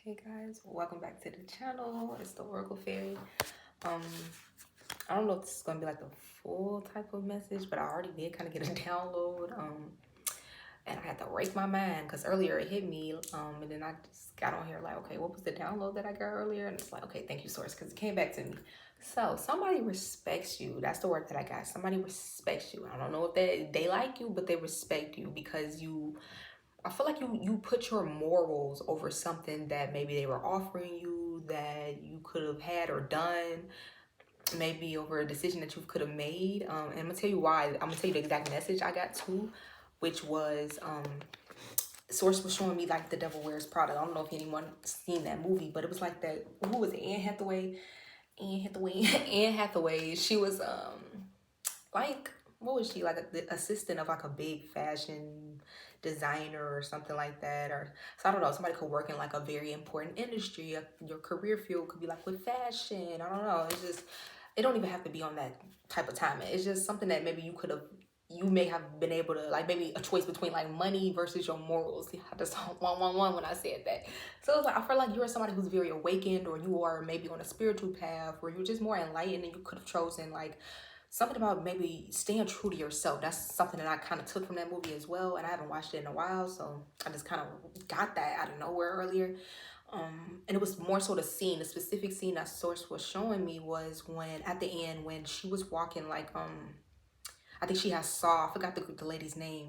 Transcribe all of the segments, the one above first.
Hey guys, welcome back to the channel. It's the Oracle Fairy. Um, I don't know if this is gonna be like the full type of message, but I already did kind of get a download. And I had to rake my mind because earlier it hit me. And then I just got on here like, okay, what was the download that I got earlier? And it's like, okay, thank you, source, because it came back to me. So somebody respects you. That's the word that I got. Somebody respects you. I don't know if they like you, but they respect you because I feel like you put your morals over something that maybe they were offering you that you could have had or done, maybe over a decision that you could have made. And I'm gonna tell you why. I'm gonna tell you the exact message I got too, which was Source was showing me like The Devil Wears Prada. I don't know if anyone seen that movie, but it was like that. Who was it? Anne Hathaway. Anne Hathaway. Anne Hathaway. She was like, what was she, like the assistant of like a big fashion designer or something like that, or so I don't know, somebody could work in like a very important industry. Your career field could be like with fashion. I don't know, it's just, it don't even have to be on that type of time. It's just something that maybe you may have been able to, like, maybe a choice between like money versus your morals. I just one when I said that. So it's like, I feel like you're somebody who's very awakened, or you are maybe on a spiritual path, or you're just more enlightened, and you could have chosen like something about maybe staying true to yourself. That's something that I kind of took from that movie as well, and I haven't watched it in a while, so I just kind of got that out of nowhere earlier. And it was more so the specific scene that Source was showing me was when at the end when she was walking like I think she has saw, I forgot the lady's name,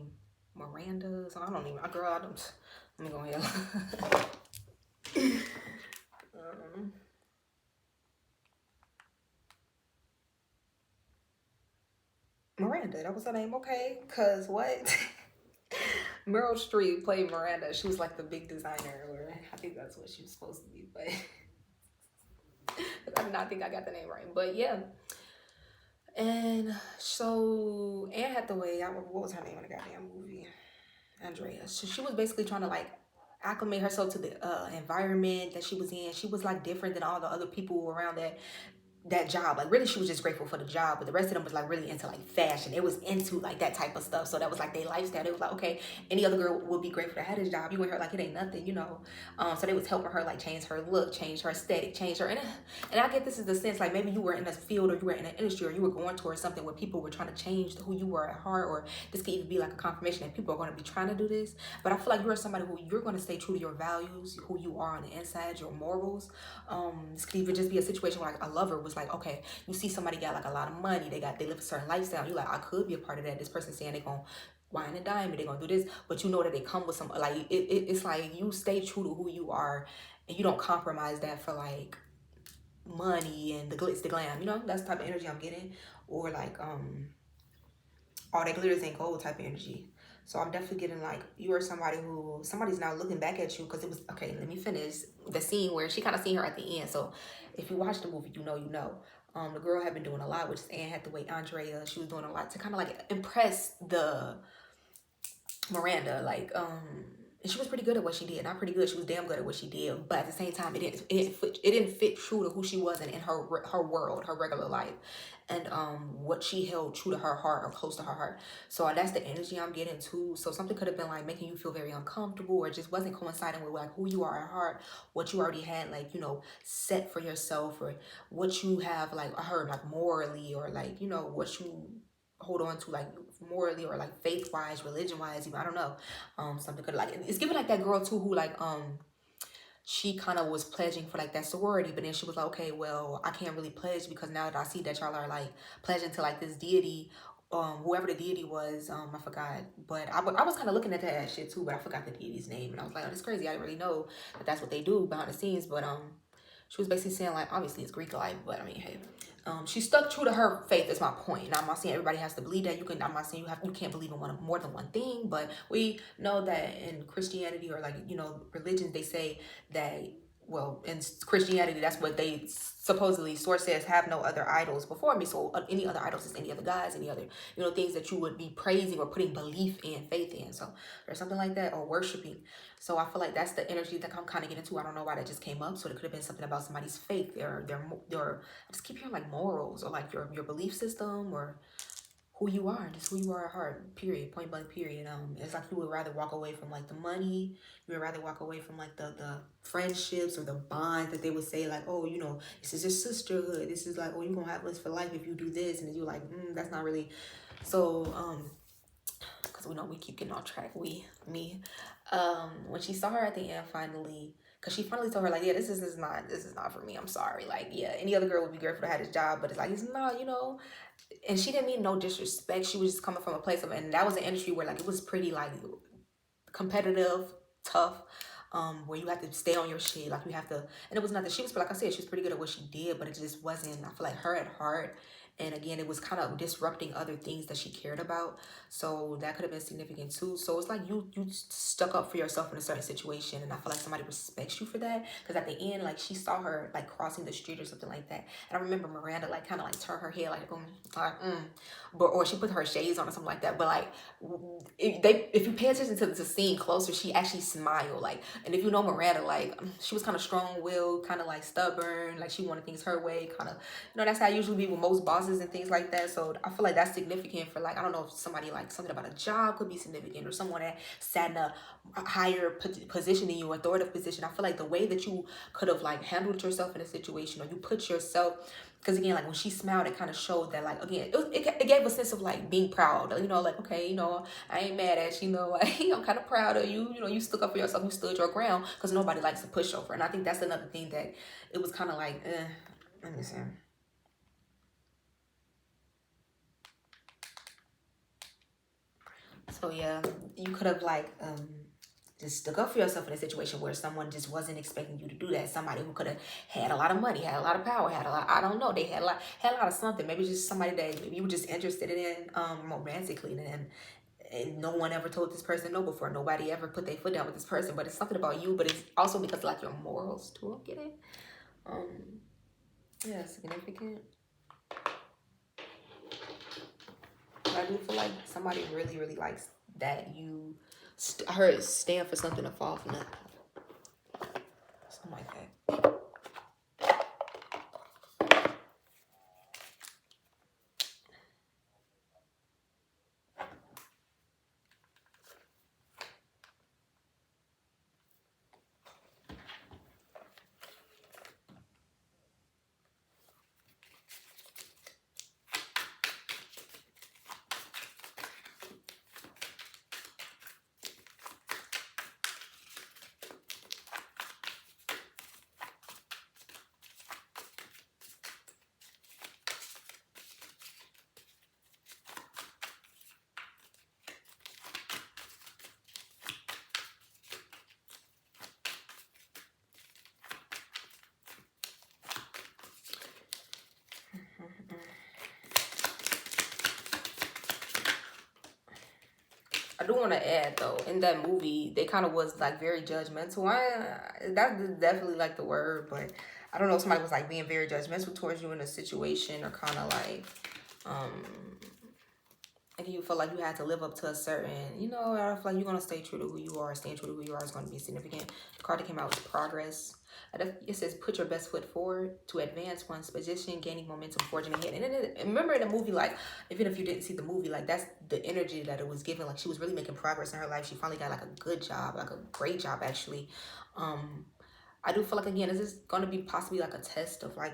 Miranda. So I don't even, girl, I don't. Let me go ahead. Miranda, that was her name, okay? Cause what? Meryl Streep played Miranda. She was like the big designer, or I think that's what she was supposed to be, but I did not think I got the name right. But yeah. And so Anne Hathaway, what was her name in the goddamn movie? Andrea. So she was basically trying to like acclimate herself to the environment that she was in. She was like different than all the other people around that job. Like really she was just grateful for the job, but the rest of them was like really into like fashion. It was into like that type of stuff. So that was like their lifestyle. It was like, okay, any other girl would be grateful to have this job. You and her like it ain't nothing, you know. So they was helping her like change her look, change her aesthetic, change her, and I get this is the sense like maybe you were in a field or you were in an industry or you were going towards something where people were trying to change who you were at heart, or this could even be like a confirmation that people are going to be trying to do this. But I feel like you're somebody who you're going to stay true to your values, who you are on the inside, your morals. This could even just be a situation where like a lover was like, okay, you see somebody got like a lot of money, they live a certain lifestyle, you're like, I could be a part of that. This person saying they gonna wine and dine me, they gonna do this, but you know that they come with some like it's like you stay true to who you are, and you don't compromise that for like money and the glitz, the glam, you know. That's the type of energy I'm getting. Or like all that glitters ain't gold type of energy. So I'm definitely getting like you are somebody's now looking back at you, because it was, okay, let me finish the scene where she kind of seen her at the end. So if you watch the movie, you know. The girl had been doing a lot, which is Anne Hathaway, Andrea. She was doing a lot to kind of like impress the Miranda, like and she was pretty good at what she did. Not pretty good, she was damn good at what she did. But at the same time, it didn't fit true to who she was and in her world, her regular life, and what she held true to her heart or close to her heart. So that's the energy I'm getting too. So something could have been like making you feel very uncomfortable, or just wasn't coinciding with like who you are at heart, what you already had like, you know, set for yourself, or what you have like, I heard like morally, or like, you know, what you hold on to like morally, or like faith wise, religion wise, even, I don't know. Something could like, it's giving like that girl too who like she kind of was pledging for like that sorority, but then she was like, okay, well, I can't really pledge because now that I see that y'all are like pledging to like this deity, whoever the deity was, I forgot, but I was kind of looking at that shit too, but I forgot the deity's name, and I was like, oh, that's crazy, I didn't really know that that's what they do behind the scenes. But she was basically saying like, obviously it's Greek life, but I mean, hey, she stuck true to her faith is my point. Now I'm not saying everybody has to believe that. I'm not saying you can't believe in more than one thing, but we know that in Christianity, or like, you know, religions, they say that, well, in Christianity, that's what they supposedly, source says, have no other idols before me. So any other idols is any other gods, any other, you know, things that you would be praising or putting belief in, faith in. So there's something like that, or worshiping. So I feel like that's the energy that I'm kind of getting into. I don't know why that just came up. So it could have been something about somebody's faith, their I just keep hearing like morals, or like your belief system, or who you are, just who you are at heart, period, point blank, period. It's like you would rather walk away from like the money, you would rather walk away from like the friendships or the bonds that they would say like, oh, you know, this is your sisterhood, this is like, oh, you're gonna have us for life if you do this, and you're like, that's not really. So because we know we keep getting off track, me when she saw her at the end finally, because she finally told her like, yeah, this is not for me, I'm sorry, like, yeah, any other girl would be grateful to have this job, but it's like, it's not, you know. And she didn't mean no disrespect. She was just coming from a place of, and that was an industry where like it was pretty like competitive, tough, where you have to stay on your shit. Like you have to, and it was nothing. She was, like I said, she was pretty good at what she did, but it just wasn't, I feel like, her at heart. And again, it was kind of disrupting other things that she cared about. So that could have been significant too. So it's like you stuck up for yourself in a certain situation. And I feel like somebody respects you for that. Because at the end, like she saw her like crossing the street or something like that. And I remember Miranda like kind of like turned her head like, But, or she put her shades on or something like that. But like, if you pay attention to the scene closer, she actually smiled. Like, and if you know Miranda, like she was kind of strong-willed, kind of like stubborn, like she wanted things her way, kind of, you know, that's how I usually be with most bosses and things like that. So I feel like that's significant for like, I don't know if somebody like something about a job could be significant, or someone that sat in a higher position than you, authoritative position. I feel like the way that you could have like handled yourself in a situation, or you put yourself, because again, like when she smiled, it kind of showed that like, again, it gave a sense of like being proud, you know, like, okay, you know, I ain't mad at you, you know, like I'm kind of proud of you, you know, you stuck up for yourself, you stood your ground, because nobody likes a pushover. And I think that's another thing that it was kind of like, let me see. So yeah, you could have like just stuck up for yourself in a situation where someone just wasn't expecting you to do that. Somebody who could have had a lot of money, had a lot of power, had a lot, I don't know, they had a lot of something. Maybe just somebody that maybe you were just interested in romantically, and no one ever told this person no before. Nobody ever put their foot down with this person. But it's something about you, but it's also because like your morals too. Get it? Yeah, significant. But I do feel like somebody really, really likes that you. I heard stand for something to fall for nothing. Something like that. I do want to add though, in that movie, they kind of was like very judgmental. That's definitely like the word, but I don't know if somebody was like being very judgmental towards you in a situation, or kind of like, if you feel like you had to live up to a certain, you know, I feel like you're gonna stay true to who you are. Staying true to who you are is going to be significant. The card that came out was progress. It says put your best foot forward to advance one's position, gaining momentum, forging ahead. And remember in the movie, like even if you didn't see the movie, like that's the energy that it was given. Like she was really making progress in her life. She finally got like a good job, like a great job actually. I do feel like again, this is going to be possibly like a test of like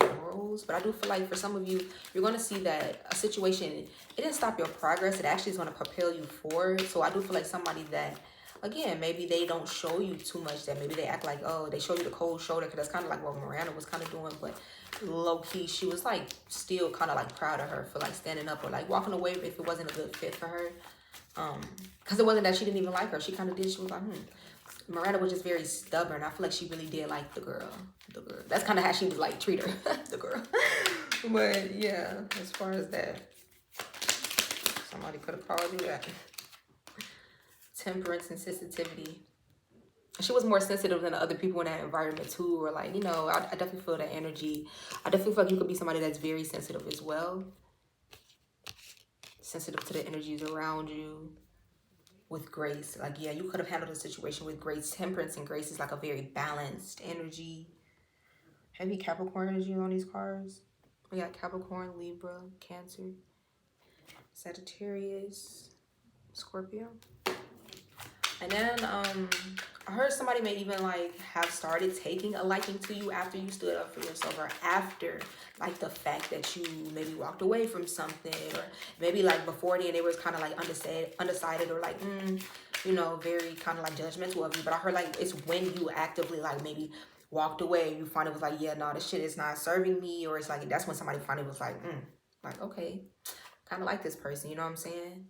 morals, but I do feel like for some of you, you're going to see that a situation, it didn't stop your progress, it actually is going to propel you forward. So I do feel like somebody that, again, maybe they don't show you too much, that maybe they act like, oh, they show you the cold shoulder, because that's kind of like what Miranda was kind of doing, but low-key she was like still kind of like proud of her for like standing up, or like walking away if it wasn't a good fit for her, because it wasn't that she didn't even like her. She kind of did. She was like, Miranda was just very stubborn. I feel like she really did like the girl. That's kind of how she was like treat her, the girl. But yeah, as far as that, somebody could have called you that. Temperance and sensitivity. She was more sensitive than the other people in that environment too, or like, you know, I definitely feel that energy. I definitely feel like you could be somebody that's very sensitive as well. Sensitive to the energies around you. With grace, like, yeah, you could have handled the situation with grace. Temperance and grace is like a very balanced energy. Heavy Capricorn energy on these cards. We got Capricorn, Libra, Cancer. Sagittarius, Scorpio. And then I heard somebody may even like have started taking a liking to you after you stood up for yourself, or after like the fact that you maybe walked away from something, or maybe like before then they was kind of like undecided, or like you know, very kind of like judgmental of you. But I heard like it's when you actively like maybe walked away, you finally was like, yeah, no, this shit is not serving me, or it's like that's when somebody finally was like, okay, kind of like this person, you know what I'm saying?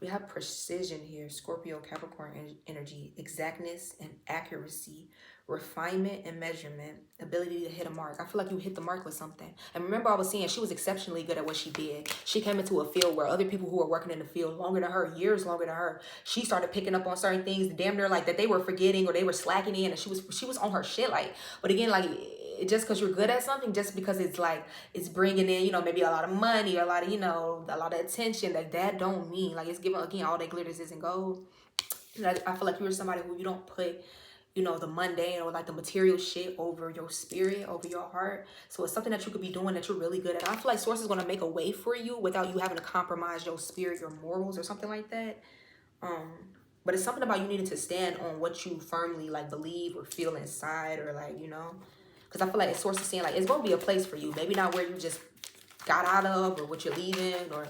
We have precision here, Scorpio, Capricorn energy, exactness and accuracy, refinement and measurement, ability to hit a mark. I feel like you hit the mark with something. And remember I was saying she was exceptionally good at what she did. She came into a field where other people who were working in the field longer than her, years longer than her, she started picking up on certain things, damn near like that they were forgetting or they were slacking in, and she was on her shit. Like, but again, like, just because you're good at something, just because it's like it's bringing in, you know, maybe a lot of money or a lot of, you know, a lot of attention, like that don't mean like it's giving, again, all that glitters isn't gold. I feel like you're somebody who you don't put, you know, the mundane or like the material shit over your spirit, over your heart. So it's something that you could be doing that you're really good at. I feel like Source is going to make a way for you without you having to compromise your spirit, your morals, or something like that. But it's something about you needing to stand on what you firmly like believe or feel inside, or like, you know, because I feel like Source is saying like it's going to be a place for you. Maybe not where you just got out of, or what you're leaving, or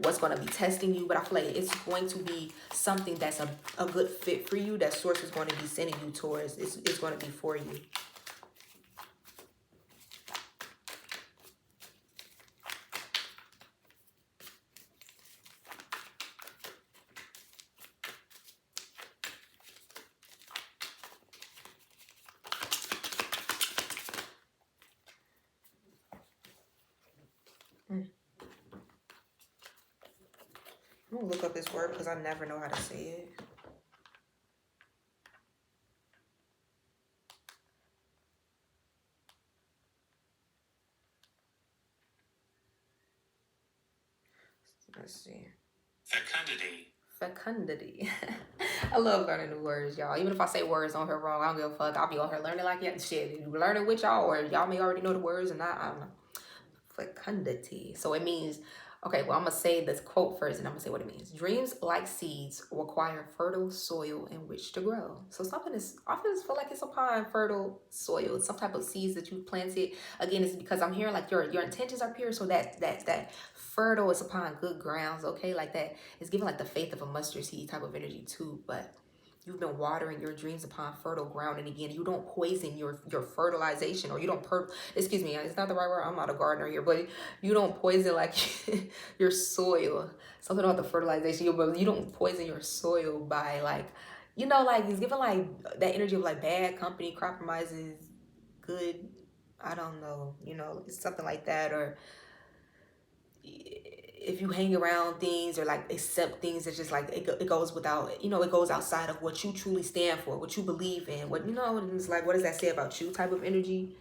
what's going to be testing you, but I feel like it's going to be something that's a good fit for you, that Source is going to be sending you towards. It's going to be for you. I'm gonna look up this word because I never know how to say it. Let's see. Fecundity. Fecundity. I love learning new words, y'all. Even if I say words on here wrong, I don't give a fuck. I'll be on here learning like yeah, shit. You learning with y'all, or y'all may already know the words and I don't know. Fecundity. So it means, okay, well, I'm going to say this quote first and I'm going to say what it means. Dreams, like seeds, require fertile soil in which to grow. So something is, I feel like it's upon fertile soil, some type of seeds that you planted. Again, it's because I'm hearing like your intentions are pure. So that fertile is upon good grounds, okay? Like that is giving like the faith of a mustard seed type of energy too. But you've been watering your dreams upon fertile ground, and again, you don't poison your fertilization, or you don't excuse me, it's not the right word, I'm not a gardener here, but you don't poison like your soil. Something about the fertilization, but you don't poison your soil by like, you know, like it's giving like that energy of like bad company compromises good, I don't know, you know, it's something like that. Or if you hang around things or like accept things that's just like it goes without, you know, it goes outside of what you truly stand for, what you believe in, what, you know, and it's like, what does that say about you type of energy.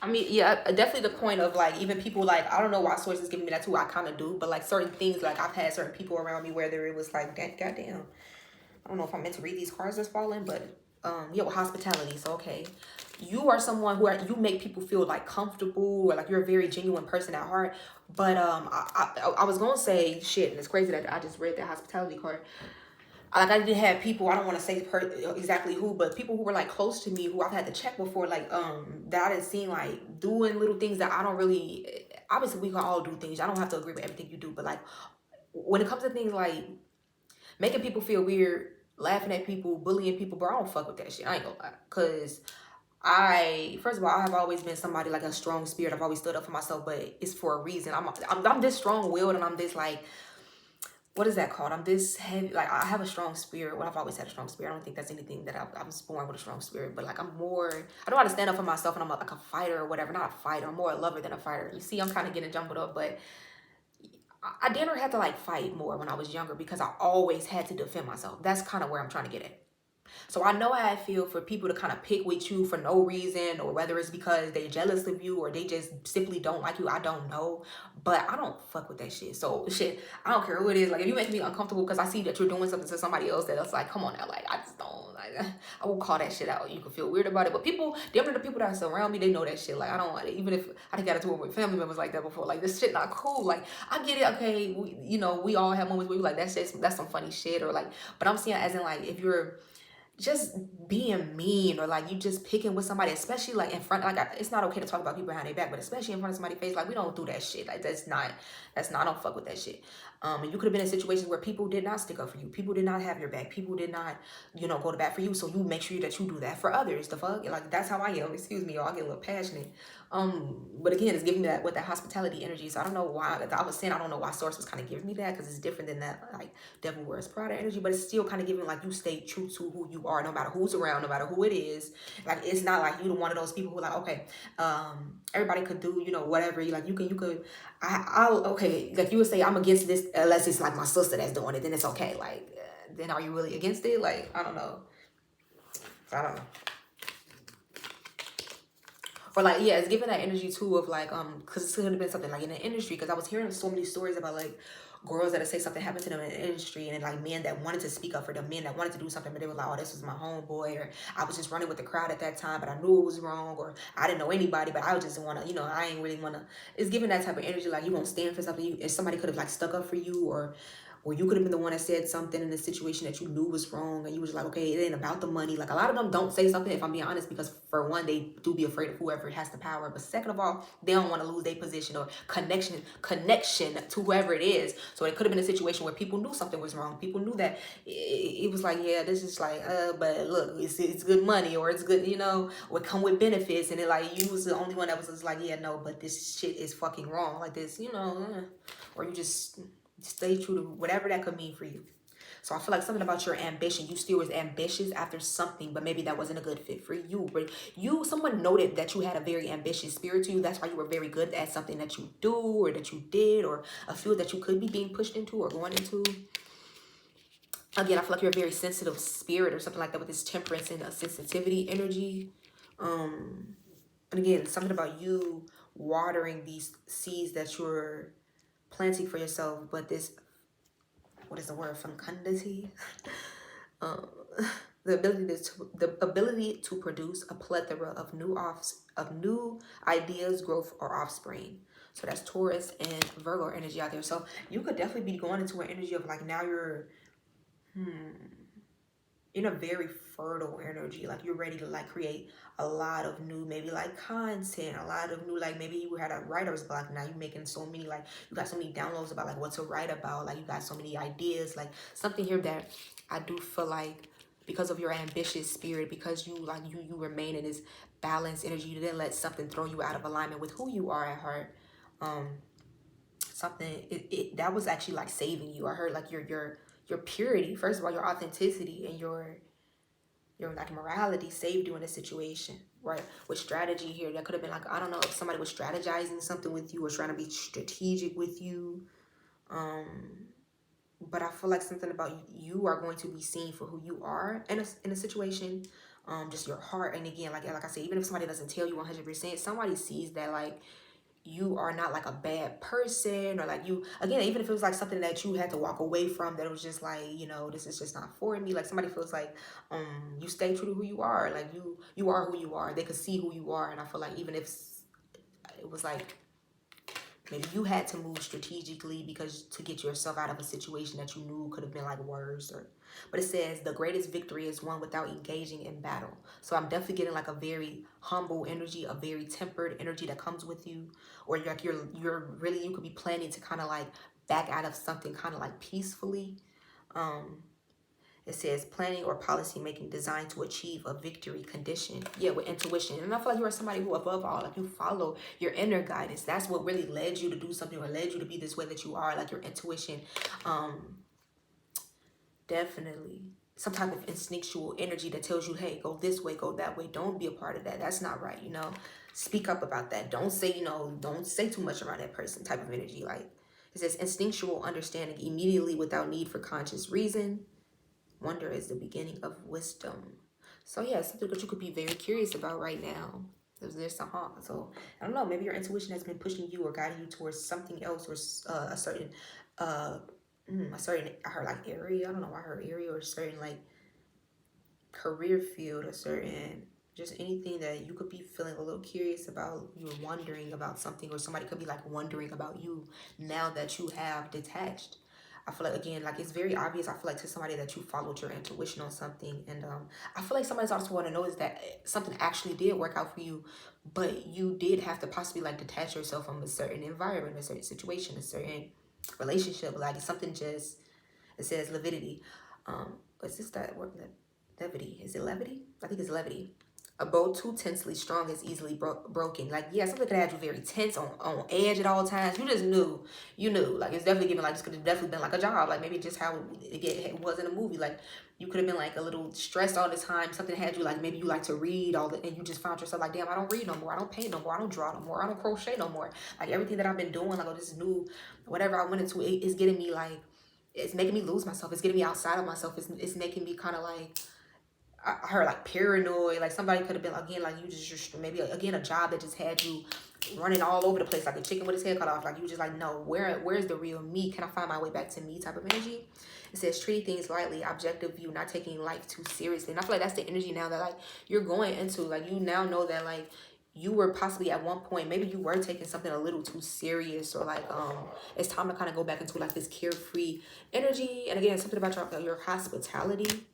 I mean, yeah, definitely the point of like, even people like, I don't know why Source is giving me that too, I kind of do, but like certain things, like I've had certain people around me whether it was like, goddamn, I don't know if I'm meant to read these cards that's falling, but yeah, with hospitality. So okay, you are someone who you make people feel like comfortable, or like you're a very genuine person at heart. But I was gonna say shit, and it's crazy that I just read that hospitality card. Like I did have people, I don't want to say exactly who, but people who were like close to me who I've had to check before, like that I didn't seem like doing little things that I don't really. Obviously, we can all do things. I don't have to agree with everything you do, but like when it comes to things like making people feel weird, laughing at people, bullying people, bro, I don't fuck with that shit. I ain't gonna lie. Cause first of all, I have always been somebody like a strong spirit. I've always stood up for myself, but it's for a reason. I'm this strong willed, and I'm this like, what is that called? I'm this heavy, like I have a strong spirit. Well, I've always had a strong spirit. I don't think that's anything that I was born with a strong spirit, but like I'm more, I know how to stand up for myself, and I'm like a fighter or whatever. Not a fighter, I'm more a lover than a fighter. You see, I'm kind of getting jumbled up, but I didn't have to like fight more when I was younger because I always had to defend myself. That's kind of where I'm trying to get at. So I know how I feel for people to kind of pick with you for no reason, or whether it's because they're jealous of you or they just simply don't like you. I don't know. But I don't fuck with that shit. So shit, I don't care who it is. Like if you make me uncomfortable because I see that you're doing something to somebody else that's like, come on now, like I just don't like I will call that shit out. You can feel weird about it. But people, the people that surround me, they know that shit. Like I don't want it. Even if I got into it with family members like that before. Like this shit not cool. Like I get it, okay, we all have moments where we like that's some funny shit, or like, but I'm saying as in like if you're just being mean, or like you just picking with somebody, especially like in front, like it's not okay to talk about people behind their back, but especially in front of somebody's face, like we don't do that shit. Like I don't fuck with that shit. And you could have been in situations where people did not stick up for you, people did not have your back, people did not, go to bat for you. So you make sure that you do that for others. The fuck, like that's how I am. Excuse me, y'all, I get a little passionate. But again, it's giving me that with that hospitality energy. So I don't know why. I was saying I don't know why source was kind of giving me that, because it's different than that like devil wears Prada energy, but it's still kind of giving like you stay true to who you are, no matter who's around, no matter who it is. Like it's not like you one of those people who like, okay, everybody could do whatever. Like you could I'll okay, like you would say I'm against this unless it's like my sister that's doing it, then it's okay. Like then are you really against it? Like I don't know. Or like, yeah, it's giving that energy too of like, because it could have been something like in the industry, because I was hearing so many stories about like girls that say something happened to them in the industry, and like men that wanted to speak up for them, men that wanted to do something, but they were like, oh, this was my homeboy, or I was just running with the crowd at that time, but I knew it was wrong, or I didn't know anybody, but I just want to, I ain't really want to. It's giving that type of energy, like you won't stand for something. If somebody could have like stuck up for you, or you could have been the one that said something in a situation that you knew was wrong, and you was like, okay, it ain't about the money. Like a lot of them don't say something, if I'm being honest, because for one, they do be afraid of whoever has the power. But second of all, they don't want to lose their position or connection to whoever it is. So it could have been a situation where people knew something was wrong. People knew that it was like, yeah, this is like, but look, it's good money, or it's good, or come with benefits, and it like you was the only one that was just like, yeah, no, but this shit is fucking wrong, like this, or you just stay true to whatever that could mean for you. So I feel like something about your ambition, you still was ambitious after something, but maybe that wasn't a good fit for you. But someone noted that you had a very ambitious spirit to you. That's why you were very good at something that you do, or that you did, or a field that you could be being pushed into or going into. Again, I feel like you're a very sensitive spirit or something like that, with this temperance and a sensitivity energy. And again, something about you watering these seeds that you're planting for yourself, but this, what is the word, fecundity? um, the ability to produce a plethora of new ideas, growth, or offspring. So that's Taurus and Virgo energy out there. So you could definitely be going into an energy of like now you're in a very fertile energy. Like you're ready to like create a lot of new, maybe like content, a lot of new, like maybe you had a writer's block, now you're making so many, like you got so many downloads about like what to write about, like you got so many ideas, like something here that I do feel like, because of your ambitious spirit, because you like you remain in this balanced energy, you didn't let something throw you out of alignment with who you are at heart. Something that was actually like saving you. I heard like your purity, first of all, your authenticity and your like morality saved you in a situation, right? With strategy here, that could have been like, I don't know, if somebody was strategizing something with you or trying to be strategic with you. But I feel like something about you are going to be seen for who you are in a situation. Just your heart. And again, like I said, even if somebody doesn't tell you 100%, somebody sees that like you are not like a bad person, or like you, again, even if it was like something that you had to walk away from, that it was just like, this is just not for me. Like somebody feels like you stay true to who you are, like you are who you are, they could see who you are. And I feel like even if it was like maybe you had to move strategically because to get yourself out of a situation that you knew could have been like worse, but it says the greatest victory is won without engaging in battle. So I'm definitely getting like a very humble energy, a very tempered energy that comes with you, or like you're really, you could be planning to kind of like back out of something kind of like peacefully. It says planning or policy making designed to achieve a victory condition. Yeah, with intuition. And I feel like you are somebody who, above all, like you follow your inner guidance. That's what really led you to do something, or led you to be this way that you are, like your intuition. Definitely some type of instinctual energy that tells you, hey, go this way, go that way. Don't be a part of that. That's not right, Speak up about that. Don't say, don't say too much around that person type of energy. Like it says instinctual understanding immediately without need for conscious reason. Wonder is the beginning of wisdom. So yeah, it's something that you could be very curious about right now. There's some harm. So I don't know. Maybe your intuition has been pushing you or guiding you towards something else, or a certain, uh, a certain. I heard like area. I don't know why I heard area, or a certain like career field, a certain just anything that you could be feeling a little curious about. You're wondering about something, or somebody could be like wondering about you now that you have detached. I feel like, again, like it's very obvious. I feel like to somebody that you followed your intuition on something, and I feel like somebody's also want to know is that something actually did work out for you, but you did have to possibly like detach yourself from a certain environment, a certain situation, a certain relationship. Like something just, it says levity. Is this that word? Levity. Is it levity? I think it's levity. A bow too tensely strong is easily broken. Like, yeah, something could have had you very tense, on edge at all times. You just knew. You knew. Like, it's definitely given, like, this could have definitely been like a job. Like, maybe just how it was in a movie. Like, you could have been, like, a little stressed all the time. Something had you, like, maybe you like to read and you just found yourself like, damn, I don't read no more. I don't paint no more. I don't draw no more. I don't crochet no more. Like, everything that I've been doing, like, oh, this new, whatever I went into, it's getting me, like, it's making me lose myself. It's getting me outside of myself. It's making me kind of, like, I heard like paranoid. Like somebody could have been, again, like you just maybe again a job that just had you running all over the place like a chicken with his head cut off. Like you just like, no, where's the real me? Can I find my way back to me type of energy? It says treating things lightly, objective view, not taking life too seriously. And I feel like that's the energy now that like you're going into. Like you now know that like you were possibly at one point, maybe you were taking something a little too serious, or like it's time to kind of go back into like this carefree energy. And again, something about your hospitality.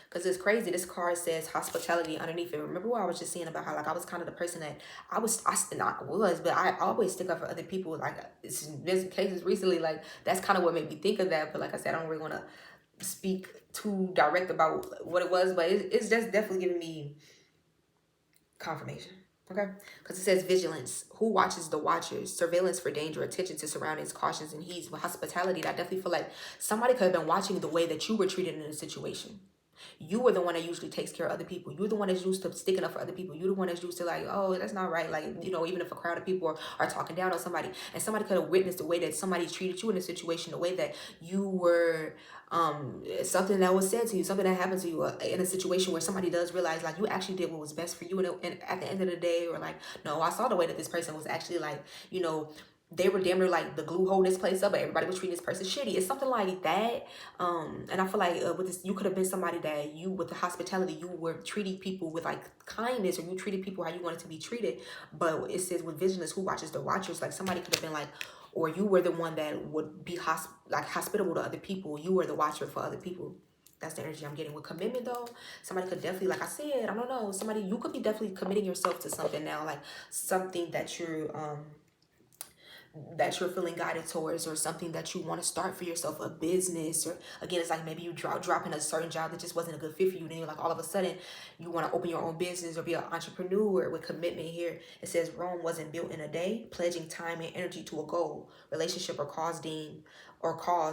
Because it's crazy. This card says hospitality underneath it. Remember what I was just saying about how, like, I was kind of the person that but I always stick up for other people. Like, it's been cases recently, like, that's kind of what made me think of that. But like I said, I don't really want to speak too direct about what it was. But it's just definitely giving me confirmation. Okay? Because it says vigilance. Who watches the watchers? Surveillance for danger, attention to surroundings, cautions, and heeds. With hospitality, I definitely feel like somebody could have been watching the way that you were treated in a situation. You were the one that usually takes care of other people. You're the one that's used to sticking up for other people. You're the one that's used to like, oh, that's not right. Like, you know, even if a crowd of people are talking down on somebody, and somebody could have witnessed the way that somebody treated you in a situation, the way that you were, something that was said to you, something that happened to you in a situation where somebody does realize like you actually did what was best for you. And at the end of the day, or like, no, I saw the way that this person was actually like, you know, they were damn near like the glue holding this place up, but everybody was treating this person shitty. It's something like that. And I feel like with this, you could have been somebody that you, with the hospitality, you were treating people with like kindness, or you treated people how you wanted to be treated. But it says with vigilance, who watches the watchers? Like somebody could have been like, or you were the one that would be hospitable to other people. You were the watcher for other people. That's the energy I'm getting. With commitment though, somebody could definitely, like I said, I don't know, somebody, you could be definitely committing yourself to something now, like something that you're feeling guided towards, or something that you want to start for yourself, a business, or again, it's like maybe you dropping a certain job that just wasn't a good fit for you, then you're like all of a sudden you want to open your own business or be an entrepreneur. With commitment here, it says Rome wasn't built in a day, pledging time and energy to a goal, relationship, or cause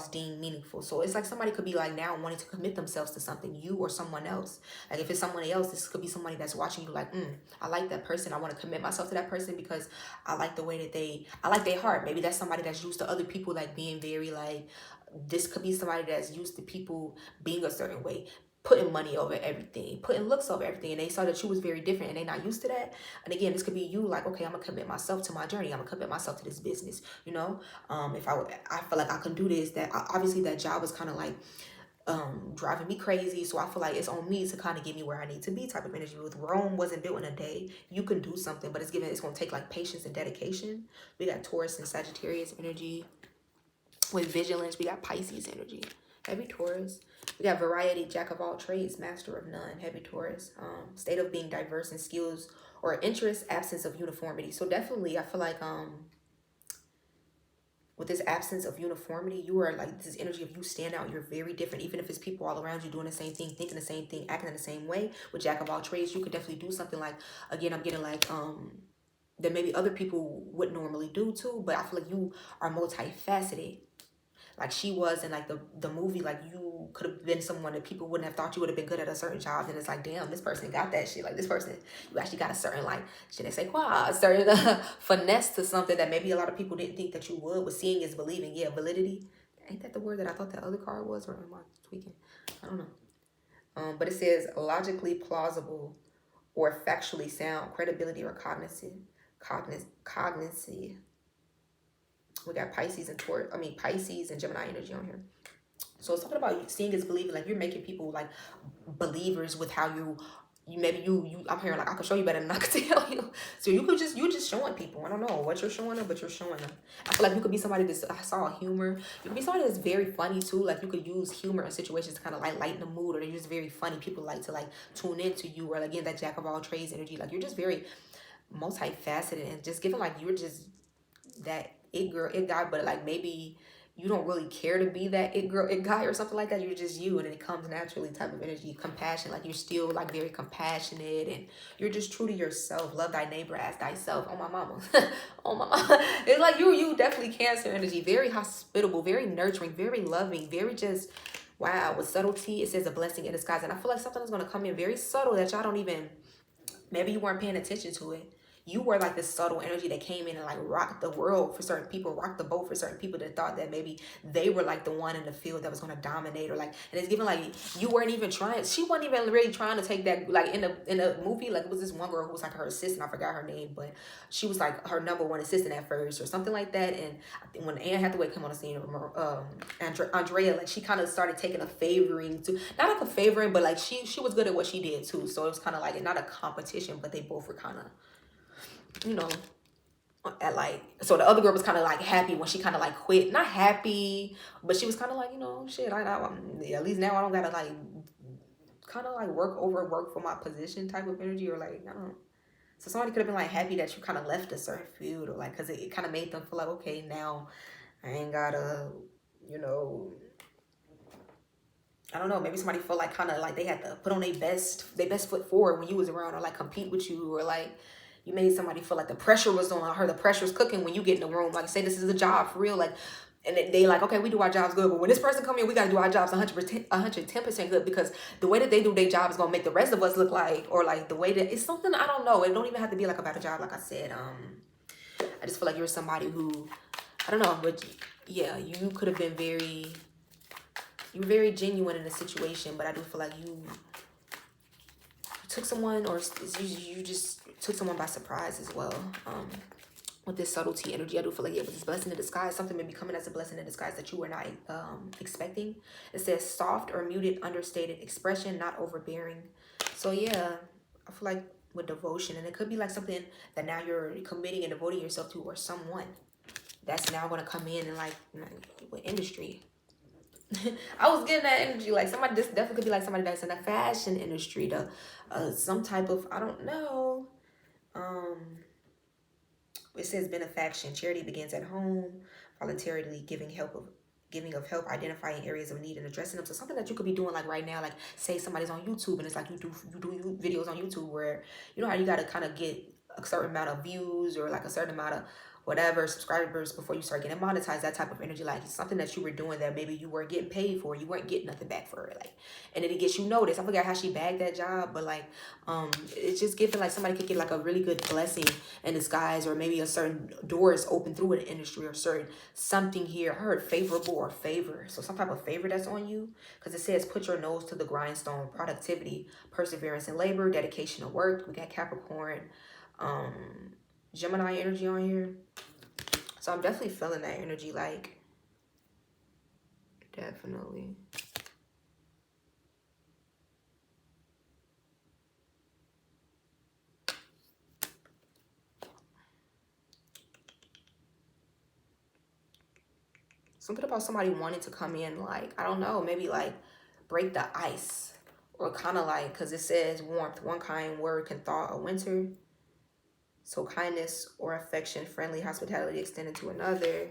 deemed meaningful. So it's like somebody could be like now wanting to commit themselves to something, you or someone else. Like if it's someone else, this could be somebody that's watching you like, I like that person. I want to commit myself to that person because I like the way that I like their heart. Maybe that's somebody that's used to other people like being very like, this could be somebody that's used to people being a certain way, putting money over everything, putting looks over everything, and they saw that you was very different and they not used to that. And again, this could be you like, okay, I'm gonna commit myself to my journey, I'm gonna commit myself to this business, you know. If I feel like I can do this, that obviously that job was kind of like driving me crazy, so I feel like it's on me to kind of get me where I need to be type of energy. With Rome wasn't built in a day, you can do something, but it's gonna take like patience and dedication. We got Taurus and Sagittarius energy. With vigilance, we got Pisces energy, heavy Taurus. We got variety, jack of all trades, master of none, heavy Taurus. State of being diverse in skills or interests, absence of uniformity. So definitely, I feel like with this absence of uniformity, you are like this energy of you stand out. You're very different, even if it's people all around you doing the same thing, thinking the same thing, acting in the same way. With jack of all trades, you could definitely do something like, again, I'm getting like that maybe other people would normally do too. But I feel like you are multifaceted, like she was in like the movie. Like you could have been someone that people wouldn't have thought you would have been good at a certain job, and it's like, damn, this person got that shit. Like this person, you actually got a certain like, should they say, wow, a certain finesse to something that maybe a lot of people didn't think that you would. With seeing is believing. Yeah, validity. Ain't that the word that I thought the other card was, or am I tweaking? I don't know. But it says logically plausible or factually sound, credibility or cognizy. We got Pisces and Pisces and Gemini energy on here. So it's talking about seeing is believing, like you're making people like believers with how you maybe you I'm hearing like I can show you better than I can tell you. So you just showing people. I don't know what you're showing them, but you're showing them. I feel like you could be somebody that's I saw humor. You could be somebody that's very funny too. Like you could use humor in situations to kind of like lighten the mood, or they're just very funny. People like to like tune into you, or again that jack of all trades energy. Like you're just very multifaceted and just giving like you're just that it girl, it guy, but like maybe you don't really care to be that it girl, it guy or something like that. You're just you, and it comes naturally type of energy. Compassion, like you're still like very compassionate, and you're just true to yourself. Love thy neighbor as thyself. Oh my mama. Oh my mama. It's like you definitely Cancer energy. Very hospitable, very nurturing, very loving, very just wow. With subtlety, it says a blessing in disguise. And I feel like something is going to come in very subtle that y'all don't even, maybe you weren't paying attention to it. You were like this subtle energy that came in and like rocked the world for certain people, rocked the boat for certain people that thought that maybe they were like the one in the field that was going to dominate, or like, and it's given like you weren't even trying. She wasn't even really trying to take that, like in the movie, like it was this one girl who was like her assistant. I forgot her name, but she was like her #1 assistant at first or something like that. And I think when Anne Hathaway came on the scene, Andrea, like she kind of started taking a favoring to, not like a favoring, but like she was good at what she did too. So it was kind of like not a competition, but they both were kind of, you know, at like, so the other girl was kind of like happy when she kind of like quit. Not happy, but she was kind of like, you know, shit, at least now I don't gotta like kind of like work for my position type of energy, or like I don't know. So somebody could have been like happy that you kind of left a certain field, or like because it kind of made them feel like, okay, now I ain't gotta, you know, I don't know, maybe somebody felt like kind of like they had to put on their best foot forward when you was around, or like compete with you, or like you made somebody feel like the pressure was on her. The pressure's cooking when you get in the room. Like say this is a job for real. Like, and they like, okay, we do our jobs good, but when this person come in, we got to do our jobs 110% good, because the way that they do their job is going to make the rest of us look like, or like the way that it's something, I don't know. It don't even have to be like about a job. Like I said, I just feel like you're somebody who, I don't know, but yeah, you could have been you were very genuine in the situation, but I do feel like you took someone, or you just took someone by surprise as well. With this subtlety energy, I do feel like it was this blessing in disguise. Something may be coming as a blessing in disguise that you were not expecting. It says soft or muted, understated expression, not overbearing. So yeah, I feel like with devotion, and it could be like something that now you're committing and devoting yourself to, or someone that's now going to come in and like with industry. I was getting that energy, like somebody, this definitely could be like somebody that's in the fashion industry, some type of, I don't know. It says benefaction. Charity begins at home. Voluntarily giving of help, identifying areas of need and addressing them. So something that you could be doing like right now, like say somebody's on YouTube and it's like you do videos on YouTube where you know how you got to kind of get a certain amount of views, or like a certain amount of whatever subscribers before you start getting monetized, that type of energy. Like it's something that you were doing that maybe you weren't getting paid for, you weren't getting nothing back for it, like, and then it gets you noticed. I forgot how she bagged that job, but like it's just giving like somebody could get like a really good blessing in disguise, or maybe a certain doors open through an industry, or certain something here. I heard favorable or favor, so some type of favor that's on you, because it says put your nose to the grindstone. Productivity, perseverance in labor, dedication to work. We got Capricorn, Gemini energy on here. So I'm definitely feeling that energy, like, definitely. Something about somebody wanting to come in, like, I don't know, maybe like break the ice, or kind of like, because it says warmth, one kind word can thaw a winter. So kindness or affection, friendly hospitality extended to another.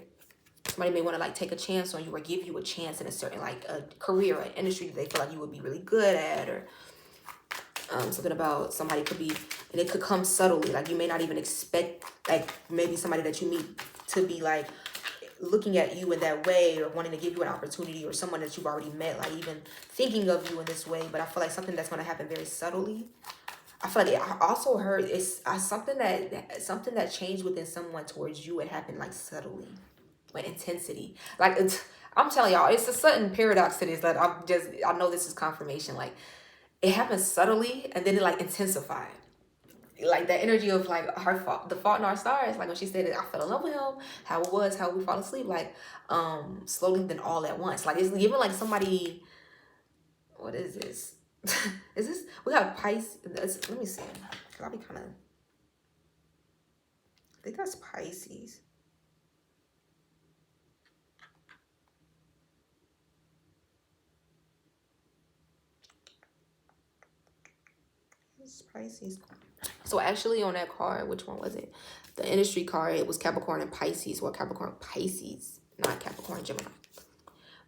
Somebody may want to like take a chance on you, or give you a chance in a certain like a career or an industry that they feel like you would be really good at, or something about somebody could be, and it could come subtly, like you may not even expect, like maybe somebody that you meet to be like looking at you in that way, or wanting to give you an opportunity, or someone that you've already met, like even thinking of you in this way. But I feel like something that's going to happen very subtly. I feel like I also heard it's something that changed within someone towards you. It happened like subtly, with intensity. Like I'm telling y'all, it's a sudden paradox to this that I know this is confirmation. Like, it happens subtly and then it like intensified. Like that energy of like her fault, the fault in our stars. Like when she said that I fell in love with him, how it was, how we fall asleep, like slowly then all at once. Like it's even like somebody. What is this? Is this we got Pisces? Let me see. Cause I'll be kind of. I think that's Pisces. It's Pisces. So actually on that card, which one was it? The industry card, it was Capricorn and Pisces. Well, Capricorn, Pisces, not Capricorn, Gemini.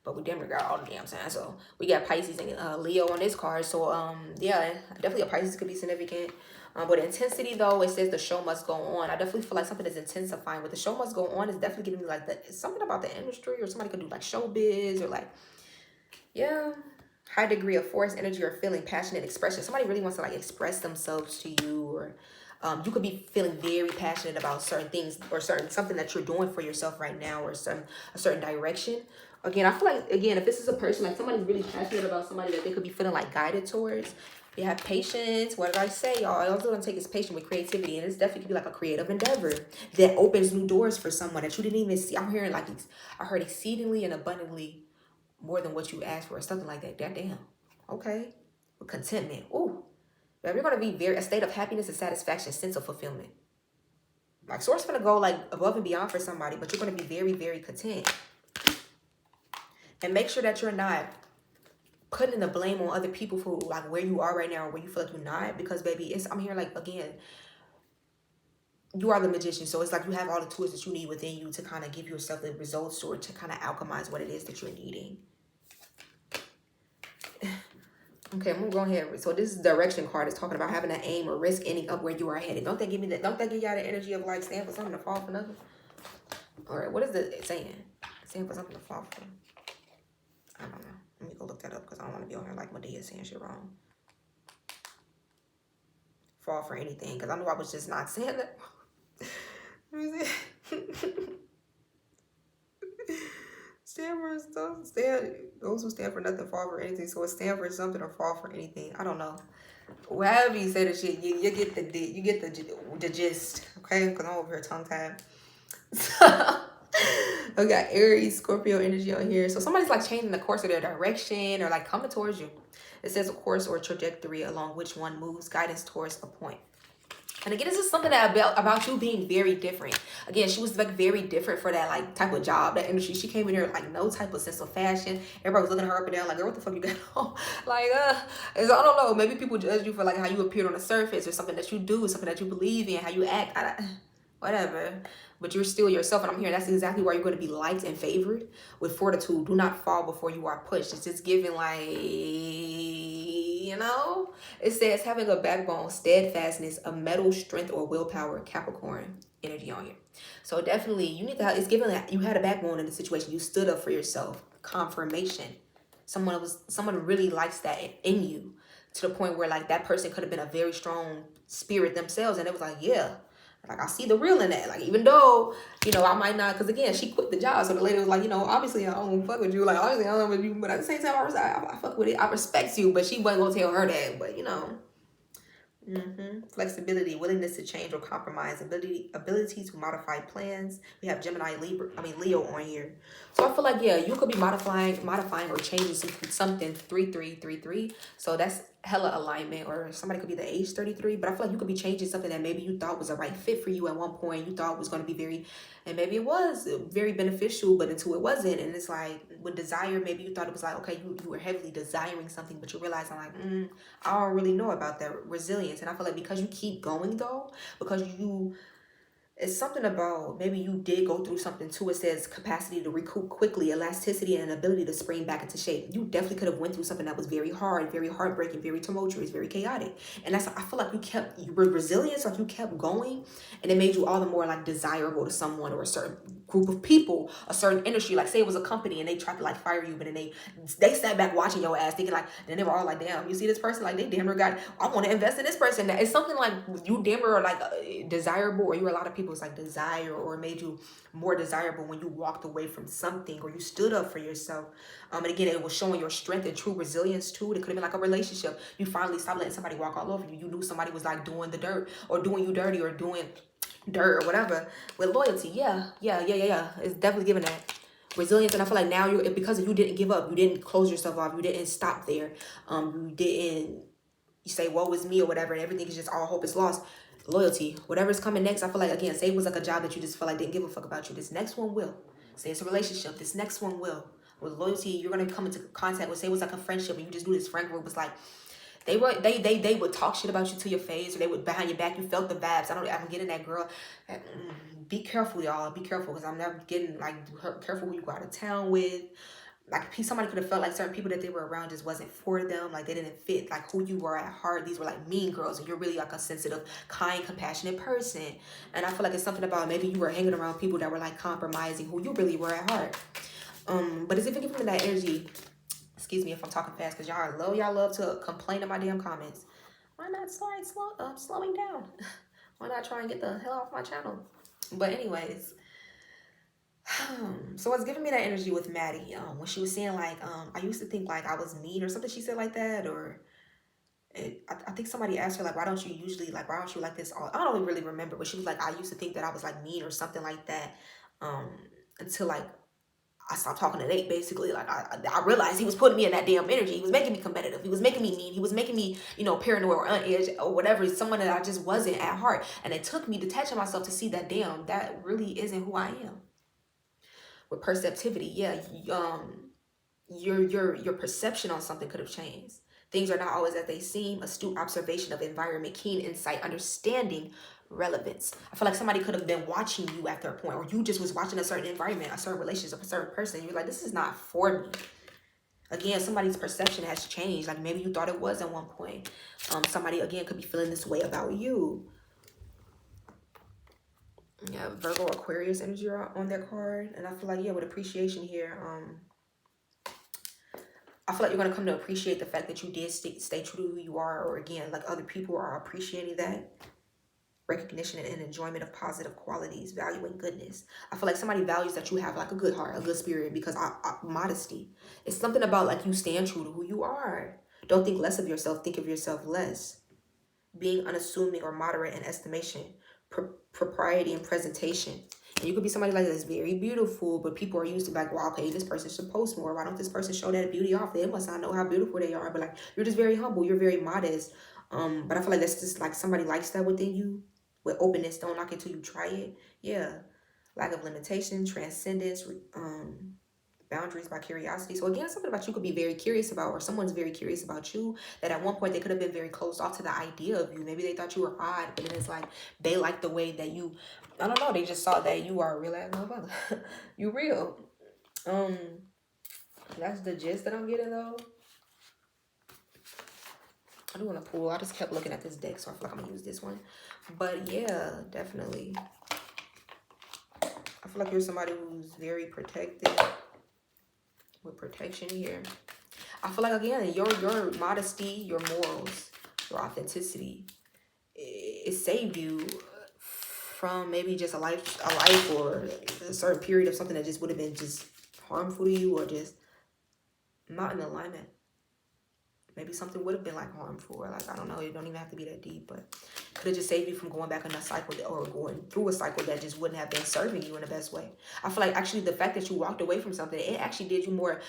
But we damn near got all the damn signs. So we got Pisces and Leo on this card. So yeah, definitely a Pisces could be significant. But intensity though, it says the show must go on. I definitely feel like something is intensifying. But the show must go on is definitely giving me like something about the industry, or somebody could do like showbiz, or like, yeah, high degree of force, energy, or feeling, passionate expression. Somebody really wants to like express themselves to you, or you could be feeling very passionate about certain things, or something that you're doing for yourself right now, or a certain direction. Again, I feel like, again, if this is a person, like somebody's really passionate about somebody that they could be feeling like guided towards. You have patience. What did I say, y'all? All it's going to take is patience with creativity. And it's definitely could be like a creative endeavor that opens new doors for someone that you didn't even see. I'm hearing like these, I heard exceedingly and abundantly more than what you asked for, or something like that. Damn. Okay. With contentment. Ooh. You're going to be a state of happiness and satisfaction, sense of fulfillment. Like, source going to go like above and beyond for somebody, but you're going to be very, very content. And make sure that you're not putting the blame on other people for like where you are right now, or where you feel like you're not. Because baby, I'm here like, again, you are the magician. So it's like you have all the tools that you need within you to kind of give yourself the results, or to kind of alchemize what it is that you're needing. Okay, I'm gonna go ahead. So this direction card is talking about having an aim or risk ending up where you are headed. Don't they give me that? Don't they give y'all the energy of like stand for something to fall for nothing? All right, what is it saying? Stand for something to fall for. I don't know. Let me go look that up, because I don't want to be on here like Medea saying shit wrong. Fall for anything, because I know I was just not saying that. Stand for stuff. Those who stand for nothing fall for anything. So it stand for something or fall for anything. I don't know. However you say the shit, you get the gist. Okay, because I'm over here tongue tied. So I got Aries, Scorpio energy on here. So somebody's like changing the course of their direction, or like coming towards you. It says a course or trajectory along which one moves, guidance towards a point. And again, this is something that about you being very different. Again, she was like very different for that like type of job, that industry. She came in here like no type of sense of fashion. Everybody was looking at her up and down like, girl, what the fuck you got on? Like, so I don't know. Maybe people judge you for like how you appeared on the surface, or something that you do, something that you believe in, how you act. Whatever. But you're still yourself, and I'm hearing that's exactly why you're going to be liked and favored with fortitude. Do not fall before you are pushed. It's just giving like, you know, it says having a backbone, steadfastness, a mental strength or willpower, Capricorn energy on you. So definitely you need to have, it's giving that you had a backbone in the situation. You stood up for yourself. Confirmation. Someone really likes that in you, to the point where like that person could have been a very strong spirit themselves, and it was like, yeah, like I see the real in that. Like, even though, you know, I might not, because again, she quit the job. So the lady was like, you know, obviously I don't fuck with you. Like, obviously I don't know with you, but at the same time, I fuck with it. I respect you, but she wasn't gonna tell her that. But you know, flexibility, willingness to change or compromise, ability to modify plans. We have Gemini, Leo on here. So I feel like, yeah, you could be modifying or changing something 3333. So that's hella alignment, or somebody could be the age 33, but I feel like you could be changing something that maybe you thought was a right fit for you at one point. You thought was going to be very, and maybe it was very beneficial, but until it wasn't. And it's like with desire, maybe you thought it was like, okay, you were heavily desiring something, but you realize I'm like, I don't really know about that resilience. And I feel like because you keep going though, because it's something about maybe you did go through something too. It says capacity to recoup quickly, elasticity, and ability to spring back into shape. You definitely could have went through something that was very hard, very heartbreaking, very tumultuous, very chaotic. And I feel like you were resilient, like you kept going, and it made you all the more like desirable to someone, or a certain group of people, a certain industry. Like say it was a company and they tried to like fire you, but then they sat back watching your ass thinking like, then they were all like, damn, you see this person, like they damn near got, I want to invest in this person. It's something like you damn near are like desirable, or you were a lot of people's like desire, or made you more desirable when you walked away from something or you stood up for yourself. And again, it was showing your strength and true resilience too. It could have been like a relationship. You finally stopped letting somebody walk all over you. You knew somebody was like doing the dirt or doing you dirty or doing dirt or whatever. With loyalty, yeah. It's definitely giving that resilience. And I feel like now you're, because you didn't give up, you didn't close yourself off, you didn't stop there, you didn't, you say woe is me or whatever, and everything is just all hope is lost. Loyalty, whatever's coming next, I feel like, again, say it was like a job that you just feel like didn't give a fuck about you, this next one will. Say it's a relationship, this next one will. With loyalty, you're gonna come into contact with, say it was like a friendship and you just knew this friend group was like, they would talk shit about you to your face, or they would behind your back. You felt the vibes. I'm getting that, girl. Be careful, y'all. Be careful, because I'm never getting like careful who you go out of town with. Like somebody could have felt like certain people that they were around just wasn't for them. Like they didn't fit like who you were at heart. These were like mean girls, and you're really like a sensitive, kind, compassionate person. And I feel like it's something about maybe you were hanging around people that were like compromising who you really were at heart. But as if you're giving that energy. Excuse me if I'm talking fast, because y'all love to complain in my damn comments. Why not slowing down? Why not try and get the hell off my channel? But anyways, so it's giving me that energy with Maddie. When she was saying like, I used to think like I was mean or something. She said like that, or I think somebody asked her like, why don't you like this? I don't really remember, but she was like, I used to think that I was like mean or something like that. Until like I stopped talking to Nate, basically. Like, I realized he was putting me in that damn energy. He was making me competitive. He was making me mean. He was making me, paranoid or on edge or whatever. Someone that I just wasn't at heart. And it took me detaching myself to see that, damn, that really isn't who I am. With perceptivity, yeah, your perception on something could have changed. Things are not always as they seem. Astute observation of environment, keen insight, understanding, relevance. I feel like somebody could have been watching you at their point, or you just was watching a certain environment, a certain relationship, a certain person. You're like, this is not for me. Again, somebody's perception has changed. Like maybe you thought it was at one point. Somebody again could be feeling this way about you. Yeah, Virgo, Aquarius energy are on their card, and I feel like, yeah, with appreciation here, I feel like you're going to come to appreciate the fact that you did stay true to who you are, or again, like other people are appreciating that. Recognition and enjoyment of positive qualities, valuing goodness. I feel like somebody values that you have like a good heart, a good spirit, because modesty. It's something about like you stand true to who you are. Don't think less of yourself, think of yourself less. Being unassuming or moderate in estimation, propriety and presentation. And you could be somebody like that's very beautiful, but people are used to like, well, okay, this person should post more. Why don't this person show that beauty off? They must not know how beautiful they are. But like, you're just very humble. You're very modest. But I feel like that's just like somebody likes that within you. With openness, don't knock it till you try it. Yeah. Lack of limitation, transcendence, boundaries by curiosity. So again, something about you could be very curious about, or someone's very curious about you, that at one point they could have been very closed off to the idea of you. Maybe they thought you were odd, but then it's like they like the way that you, I don't know, they just saw that you are a real ass motherfucker. You real. That's the gist that I'm getting though. I do want to pull. I just kept looking at this deck, so I feel like I'm gonna use this one. But yeah, definitely. I feel like you're somebody who's very protected. With protection here. I feel like again, your modesty, your morals, your authenticity, it saved you from maybe just a life or a certain period of something that just would have been just harmful to you, or just not in alignment. Maybe something would have been like harmful, or like, I don't know, it don't even have to be that deep, but could have just saved you from going back in a cycle or going through a cycle that just wouldn't have been serving you in the best way. I feel like actually the fact that you walked away from something, it actually did you more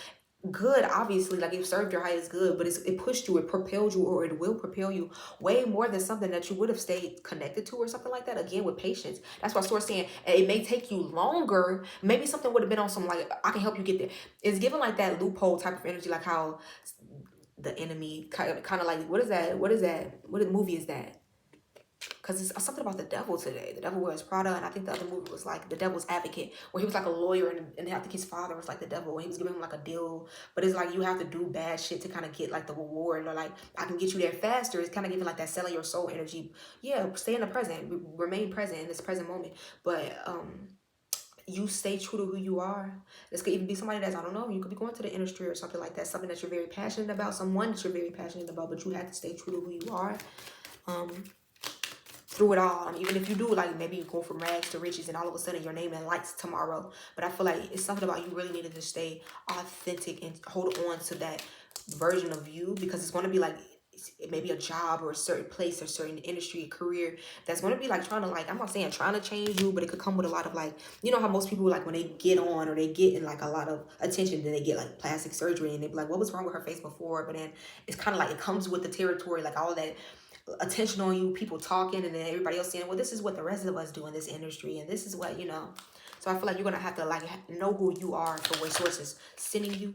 good. Obviously, like it served your highest good, but it pushed you, it propelled you, or it will propel you way more than something that you would have stayed connected to or something like that. Again, with patience. That's why Source saying it may take you longer. Maybe something would have been on some like, I can help you get there. It's given like that loophole type of energy, like how the enemy kind of like, what movie is that? Because it's something about the devil today. The Devil Wears Prada, and I think the other movie was like The Devil's Advocate, where he was like a lawyer, and I think his father was like the devil, and he was giving him like a deal. But it's like you have to do bad shit to kind of get like the reward, or like I can get you there faster. It's kind of giving like that selling your soul energy. Yeah, stay in the present, remain present in this present moment. But you stay true to who you are. This could even be somebody that's, I don't know, you could be going to the industry or something like that, something that you're very passionate about, someone that you're very passionate about, but you have to stay true to who you are. Through it all. Even if you do, like, maybe you go from rags to riches and all of a sudden your name in lights tomorrow. But I feel like it's something about you really needed to stay authentic and hold on to that version of you, because it's going to be like, it may be a job or a certain place or certain industry, a career that's going to be like trying to, like, I'm not saying trying to change you, but it could come with a lot of, like, you know how most people, like, when they get on or they get in like a lot of attention, then they get like plastic surgery and they be like, what was wrong with her face before? But then it's kind of like it comes with the territory, like all that attention on you, people talking, and then everybody else saying, well, this is what the rest of us do in this industry, and this is what, you know. So I feel like you're gonna have to, like, know who you are for where source is sending you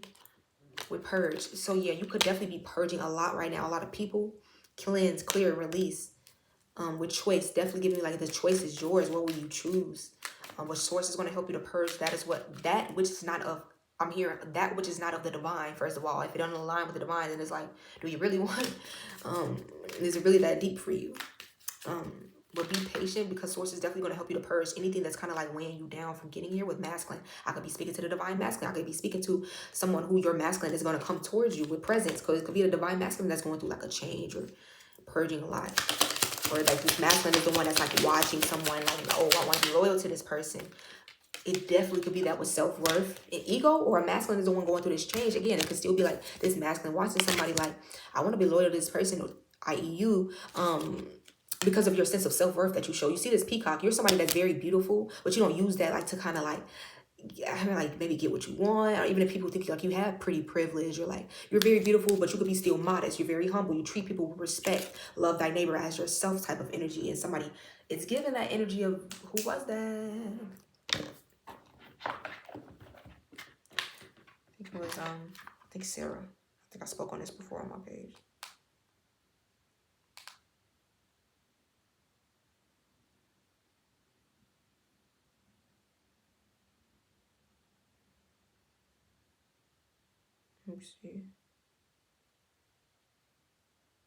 with purge. So yeah, you could definitely be purging a lot right now. A lot of people. Cleanse, clear, release. With choice, definitely giving you, like, the choice is yours. What will you choose? What source is going to help you to purge? That is what, that which is not of, I'm here, that which is not of the divine. First of all, if it doesn't align with the divine, then it's like, do you really want, is it really that deep for you? But be patient, because source is definitely going to help you to purge anything that's kind of like weighing you down from getting here with masculine. I could be speaking to the divine masculine. I could be speaking to someone who your masculine is going to come towards you with presence, because it could be a divine masculine that's going through like a change or purging a lot. Or like this masculine is the one that's like watching someone like, oh, I want to be loyal to this person. It definitely could be that with self-worth and ego, or a masculine is the one going through this change. Again, it could still be like this masculine watching somebody like, I want to be loyal to this person, i.e. you, because of your sense of self-worth that you show. You see this peacock, you're somebody that's very beautiful, but you don't use that like to kind of like, like maybe get what you want, or even if people think like you have pretty privilege, or like you're very beautiful, but you could be still modest. You're very humble. You treat people with respect. Love thy neighbor as yourself type of energy. And somebody, it's given that energy of, who was that? I think it was I think Sarah. I think I spoke on this before on my page. Let me see.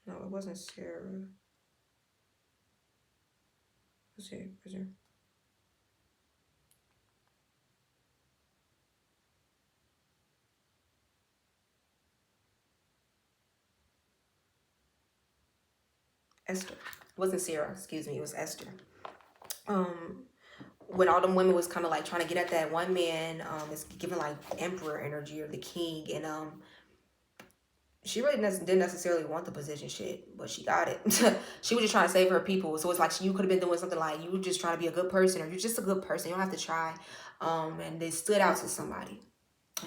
No, it wasn't Sarah. Let's see. Was there? Esther. It wasn't Sarah, excuse me, it was Esther. When all them women was kind of like trying to get at that one man, it's giving like emperor energy or the king, and she really didn't necessarily want the position shit, but she got it. She was just trying to save her people. So it's like you could have been doing something like, you were just trying to be a good person, or you're just a good person, you don't have to try. And they stood out to somebody.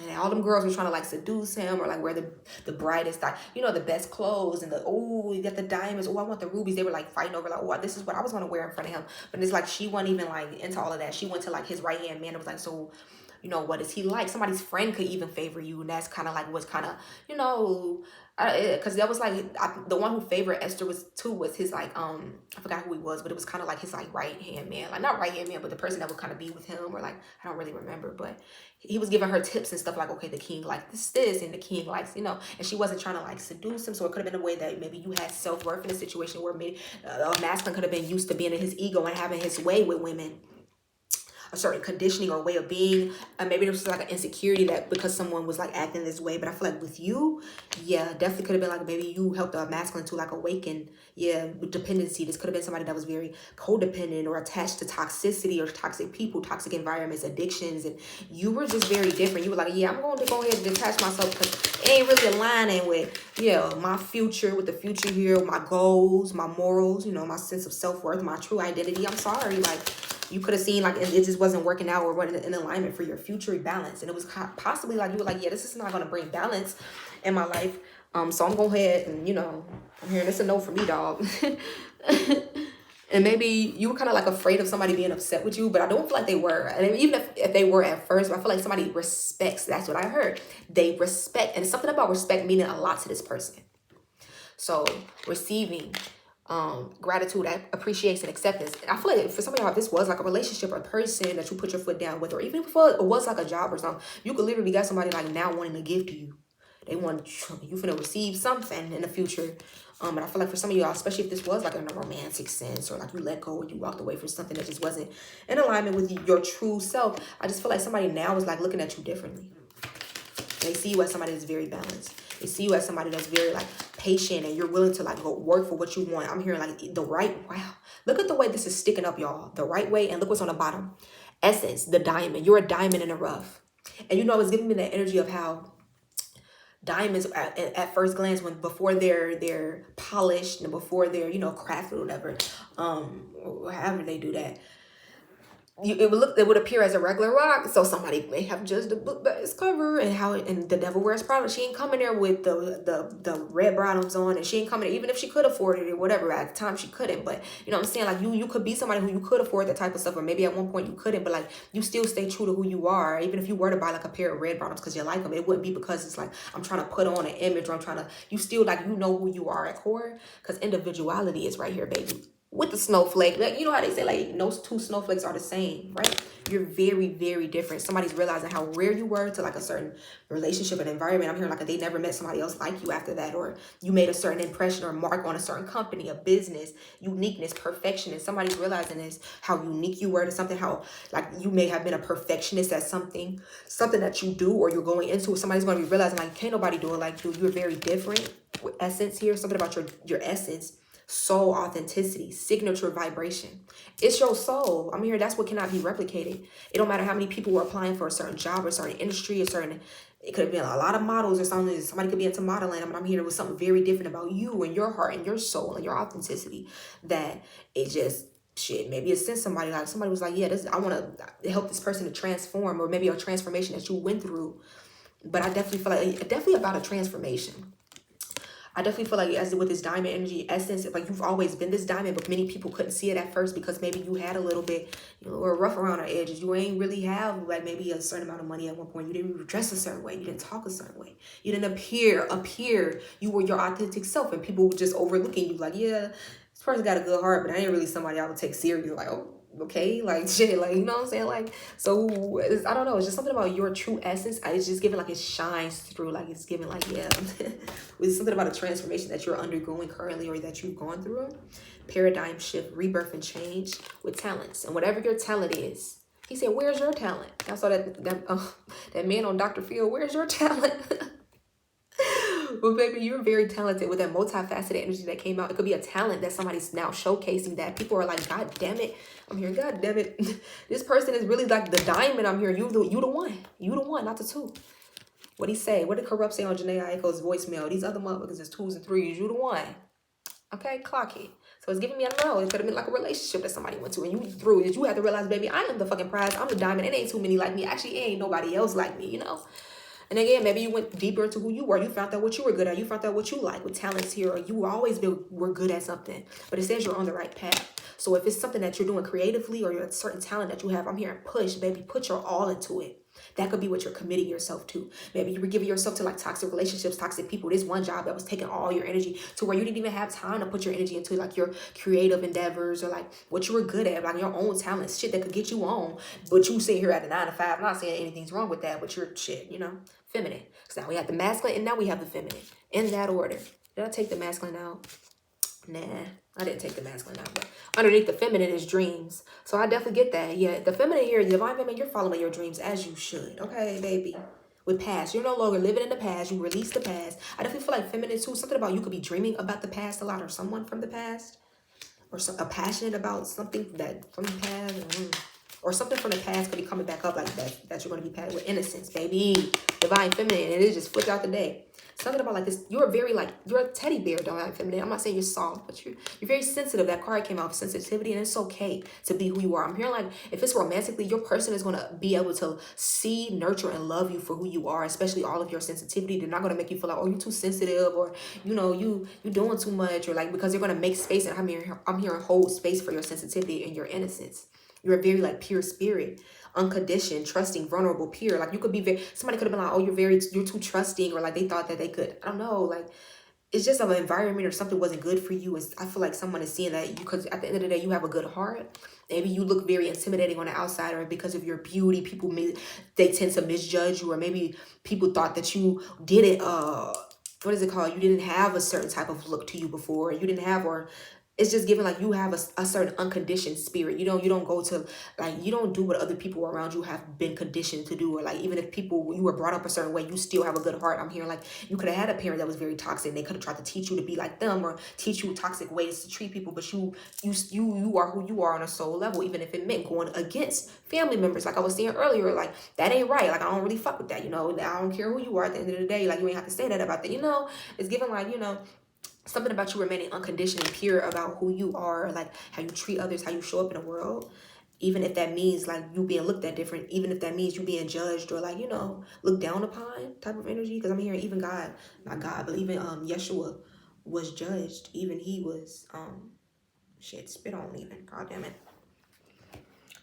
And all them girls were trying to like seduce him, or like wear the brightest, like, you know, the best clothes, and the, oh, you got the diamonds, oh, I want the rubies. They were like fighting over like, oh, this is what I was going to wear in front of him. But it's like she wasn't even like into all of that. She went to like his right hand man and was like, so, you know, what is he like? Somebody's friend could even favor you, and that's kind of like what's kind of, you know, because that was like the one who favored Esther was his like I forgot who he was, but it was kind of like his like right hand man, like not right hand man, but the person that would kind of be with him, or like I don't really remember, but he was giving her tips and stuff like, okay, the king likes this, and the king likes, you know, and she wasn't trying to like seduce him. So it could have been a way that maybe you had self-worth in a situation where maybe a masculine could have been used to being in his ego and having his way with women, a certain conditioning or way of being. Maybe there was like an insecurity that because someone was like acting this way. But I feel like with you, yeah, definitely could have been like maybe you helped a masculine to like awaken, yeah, with dependency. This could have been somebody that was very codependent or attached to toxicity or toxic people, toxic environments, addictions, and you were just very different. You were like, yeah, I'm going to go ahead and detach myself because it ain't really aligning with, yeah, my future, with the future here, my goals, my morals, you know, my sense of self-worth, my true identity. I'm sorry, like, you could have seen like it just wasn't working out or wasn't in alignment for your future balance. And it was possibly like you were like, yeah, this is not going to bring balance in my life. So I'm going ahead and, you know, I'm hearing it's a no for me, dog. And maybe you were kind of like afraid of somebody being upset with you, but I don't feel like they were. And even if they were at first, I feel like somebody respects. That's what I heard. They respect. And something about respect meaning a lot to this person. So receiving gratitude, appreciation, acceptance. And I feel like for some of y'all, if this was like a relationship or a person that you put your foot down with, or even if it was like a job or something, you could literally get somebody like now wanting to give to you. They want you finna receive something in the future. But I feel like for some of y'all, especially if this was like in a romantic sense, or like you let go or you walked away from something that just wasn't in alignment with your true self, I just feel like somebody now is like looking at you differently. They see you as somebody that's very balanced. They see you as somebody that's very like patient, and you're willing to like go work for what you want. I'm hearing like the right, wow. Look at the way this is sticking up, y'all. The right way, and look what's on the bottom. Essence, the diamond. You're a diamond in the rough. And you know, it's giving me that energy of how diamonds at first glance, when before they're polished and before they're, you know, crafted or whatever, however they do that, it would appear as a regular rock. So somebody may have judged the book by its cover, and how and the devil wears Prada. She ain't coming there with the red bottoms on, and she ain't coming there, even if she could afford it or whatever. At the time she couldn't, but you know what I'm saying, like you could be somebody who you could afford that type of stuff, or maybe at one point you couldn't, but like you still stay true to who you are. Even if you were to buy like a pair of red bottoms because you like them, it wouldn't be because it's like I'm trying to put on an image, or I'm trying to, you still like, you know who you are at core, because individuality is right here, baby. With the snowflake, like, you know how they say like no two snowflakes are the same, right? You're very, very different. Somebody's realizing how rare you were to like a certain relationship and environment. I'm hearing like they never met somebody else like you after that, or you made a certain impression or mark on a certain company, a business, uniqueness, perfection. And somebody's realizing this, how unique you were to something, how like you may have been a perfectionist at something that you do or you're going into. Somebody's going to be realizing like, can't nobody do it like you. You're very different. With essence here, something about your essence. Soul, authenticity, signature vibration. It's your soul. I'm here. That's what cannot be replicated. It don't matter how many people were applying for a certain job or a certain industry, it could have been a lot of models or something. Somebody could be into modeling, but I'm here with something very different about you and your heart and your soul and your authenticity, that it just, shit, maybe it sent somebody, like somebody was like, yeah, I want to help this person to transform, or maybe a transformation that you went through. But I definitely feel like definitely about a transformation. I definitely feel like, as with this diamond energy essence, like you've always been this diamond, but many people couldn't see it at first because maybe you had a little bit, you know, or rough around the edges. You ain't really have like maybe a certain amount of money at one point. You didn't dress a certain way. You didn't talk a certain way. You didn't appear. You were your authentic self, and people were just overlooking you. Like, yeah, this person got a good heart, but I ain't really somebody I would take serious. Like, oh, okay, like shit, like, you know what I'm saying, like, so I don't know, it's just something about your true essence. It's just giving like it shines through, like it's giving like, yeah. It's something about a transformation that you're undergoing currently, or that you've gone through. Paradigm shift, rebirth, and change with talents. And whatever your talent is, he said, where's your talent? I saw that man on Dr. Phil, where's your talent? Well, baby, you're very talented with that multifaceted energy that came out. It could be a talent that somebody's now showcasing, that people are like, God damn it, I'm here. God damn it, this person is really like the diamond. I'm here. You the one. You the one, not the two. What he say? What did Corrupt say on Janae Aiko's voicemail? These other motherfuckers is twos and threes. You the one. Okay, clock it. So it's giving me, I don't know, it could have been like a relationship that somebody went to, and you threw it. You had to realize, baby, I am the fucking prize. I'm the diamond. It ain't too many like me. Actually, it ain't nobody else like me, you know? And again, maybe you went deeper into who you were. You found out what you were good at. You found out what you like with talents here, or you were good at something. But it says you're on the right path. So if it's something that you're doing creatively, or you're a certain talent that you have, I'm here and push, baby, put your all into it. That could be what you're committing yourself to. Maybe you were giving yourself to like toxic relationships, toxic people. This one job that was taking all your energy, to where you didn't even have time to put your energy into like your creative endeavors, or like what you were good at, like your own talents, shit that could get you on. But you sit here at a 9 to 5. I'm not saying anything's wrong with that, but you're shit, you know, feminine. So now we have the masculine, and now we have the feminine, in that order. Did I take the masculine out? Nah, I didn't take the masculine out, but underneath the feminine is dreams. So I definitely get that. Yeah, the feminine here, the divine feminine, you're following your dreams as you should. Okay, baby. With past, you're no longer living in the past. You release the past. I definitely feel like feminine too. Something about you could be dreaming about the past a lot, or someone from the past, or passionate about something that from the past, or something from the past could be coming back up like that. That you're going to be packed with innocence, baby. Divine feminine, and it just flipped out the day. Something about like this, you're very like, you're a teddy bear, divine feminine. I'm not saying you're soft, but you're very sensitive. That card came out, sensitivity, and it's okay to be who you are. I'm hearing like, if it's romantically, your person is going to be able to see, nurture, and love you for who you are, especially all of your sensitivity. They're not going to make you feel like, oh, you're too sensitive, or you know, you doing too much, or like, because they're going to make space, and I'm here and hold space for your sensitivity and your innocence. You're a very like pure spirit, unconditioned, trusting, vulnerable, pure. Like you could be somebody could have been like, oh, you're too trusting, or like they thought that they could, I don't know, like it's just an environment or something wasn't good for you. And I feel like someone is seeing that you, because at the end of the day, you have a good heart. Maybe you look very intimidating on the outside, or because of your beauty, they tend to misjudge you, or maybe people thought that you didn't, what is it called? You didn't have a certain type of look to you before. You didn't have, or it's just given like you have a certain unconditioned spirit. You don't go to, like, you don't do what other people around you have been conditioned to do, or like even if people, you were brought up a certain way, you still have a good heart. I'm hearing like you could have had a parent that was very toxic, and they could have tried to teach you to be like them, or teach you toxic ways to treat people, but you are who you are on a soul level, even if it meant going against family members. Like I was saying earlier, like that ain't right. Like I don't really fuck with that, I don't care who you are. At the end of the day, like you ain't have to say that about that, it's given like, something about you remaining unconditioned and pure about who you are, like how you treat others, how you show up in the world. Even if that means like you being looked at different, even if that means you being judged, or like, looked down upon type of energy. Because I'm hearing even God, not God, but even Yeshua was judged. Even he was spit on even. God damn it.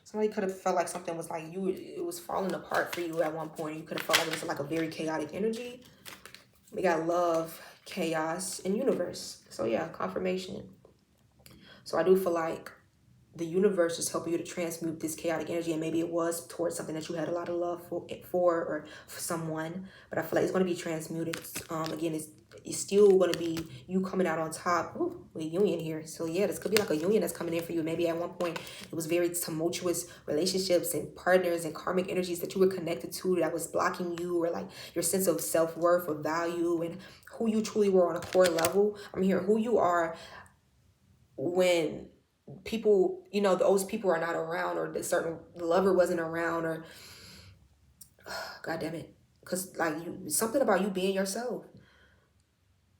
Somebody could have felt like something was like it was falling apart for you at one point. You could have felt like it was like a very chaotic energy. We got love, chaos, and universe. So yeah, confirmation. So I do feel like the universe is helping you to transmute this chaotic energy, and maybe it was towards something that you had a lot of love for or for someone, but I feel like it's going to be transmuted. Again, it's still going to be you coming out on top. Ooh, with a union here. So yeah, this could be like a union that's coming in for you. Maybe at one point it was very tumultuous relationships and partners and karmic energies that you were connected to that was blocking you, or like your sense of self-worth or value and who you truly were on a core level. I'm hearing who you are when people, those people are not around, or the certain lover wasn't around, or God damn it, because like something about you being yourself.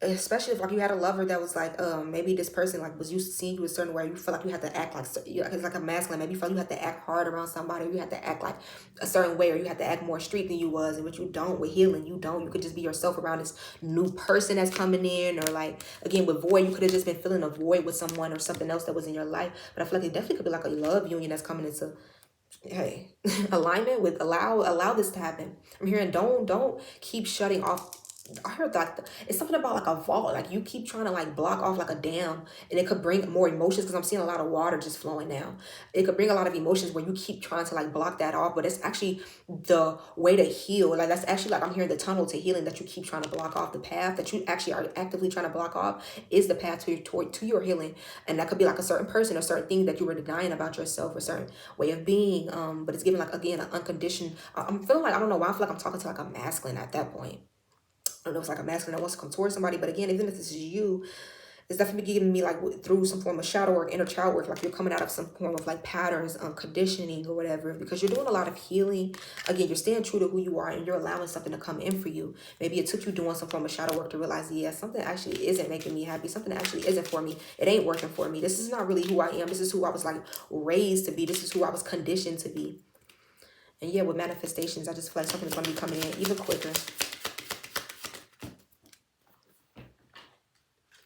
Especially if like you had a lover that was like, maybe this person like was used to seeing you a certain way. You feel like you had to act like, it's like a masculine. Maybe you feel like you had to act hard around somebody. Or you had to act like a certain way, or you had to act more street than you was. And what you don't with healing, you could just be yourself around this new person that's coming in. Or like, again, with void, you could have just been filling a void with someone or something else that was in your life. But I feel like it definitely could be like a love union that's coming into, hey, alignment with, allow this to happen. I'm hearing don't keep shutting off. I heard that it's something about like a vault, like you keep trying to like block off like a dam, and it could bring more emotions, because I'm seeing a lot of water just flowing now. It could bring a lot of emotions where you keep trying to like block that off, but it's actually the way to heal. Like that's actually like I'm hearing the tunnel to healing that you keep trying to block off. The path that you actually are actively trying to block off is the path to your healing. And that could be like a certain person or certain thing that you were denying about yourself, or certain way of being. But it's giving like, again, an unconditioned, I'm feeling like, I don't know why I feel like I'm talking to like a masculine at that point. I don't know if it's like a masculine that wants to come towards somebody, but again, even if this is you, it's definitely giving me like through some form of shadow work, inner child work, like you're coming out of some form of like patterns, conditioning or whatever, because you're doing a lot of healing. Again, you're staying true to who you are, and you're allowing something to come in for you. Maybe it took you doing some form of shadow work to realize, yeah, something actually isn't making me happy. Something actually isn't for me. It ain't working for me. This is not really who I am. This is who I was like raised to be. This is who I was conditioned to be. And yeah, with manifestations, I just feel like something's going to be coming in even quicker.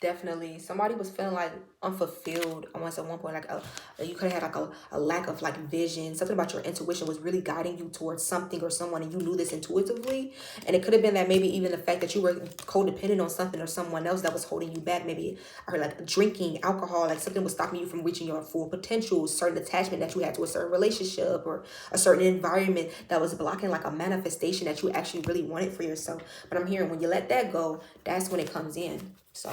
Definitely somebody was feeling like unfulfilled almost at one point, like you could have had like a lack of like vision. Something about your intuition was really guiding you towards something or someone, and you knew this intuitively. And it could have been that maybe even the fact that you were codependent on something or someone else that was holding you back. Maybe, or like drinking alcohol, like something was stopping you from reaching your full potential. Certain attachment that you had to a certain relationship or a certain environment that was blocking like a manifestation that you actually really wanted for yourself. But I'm hearing when you let that go, that's when it comes in. So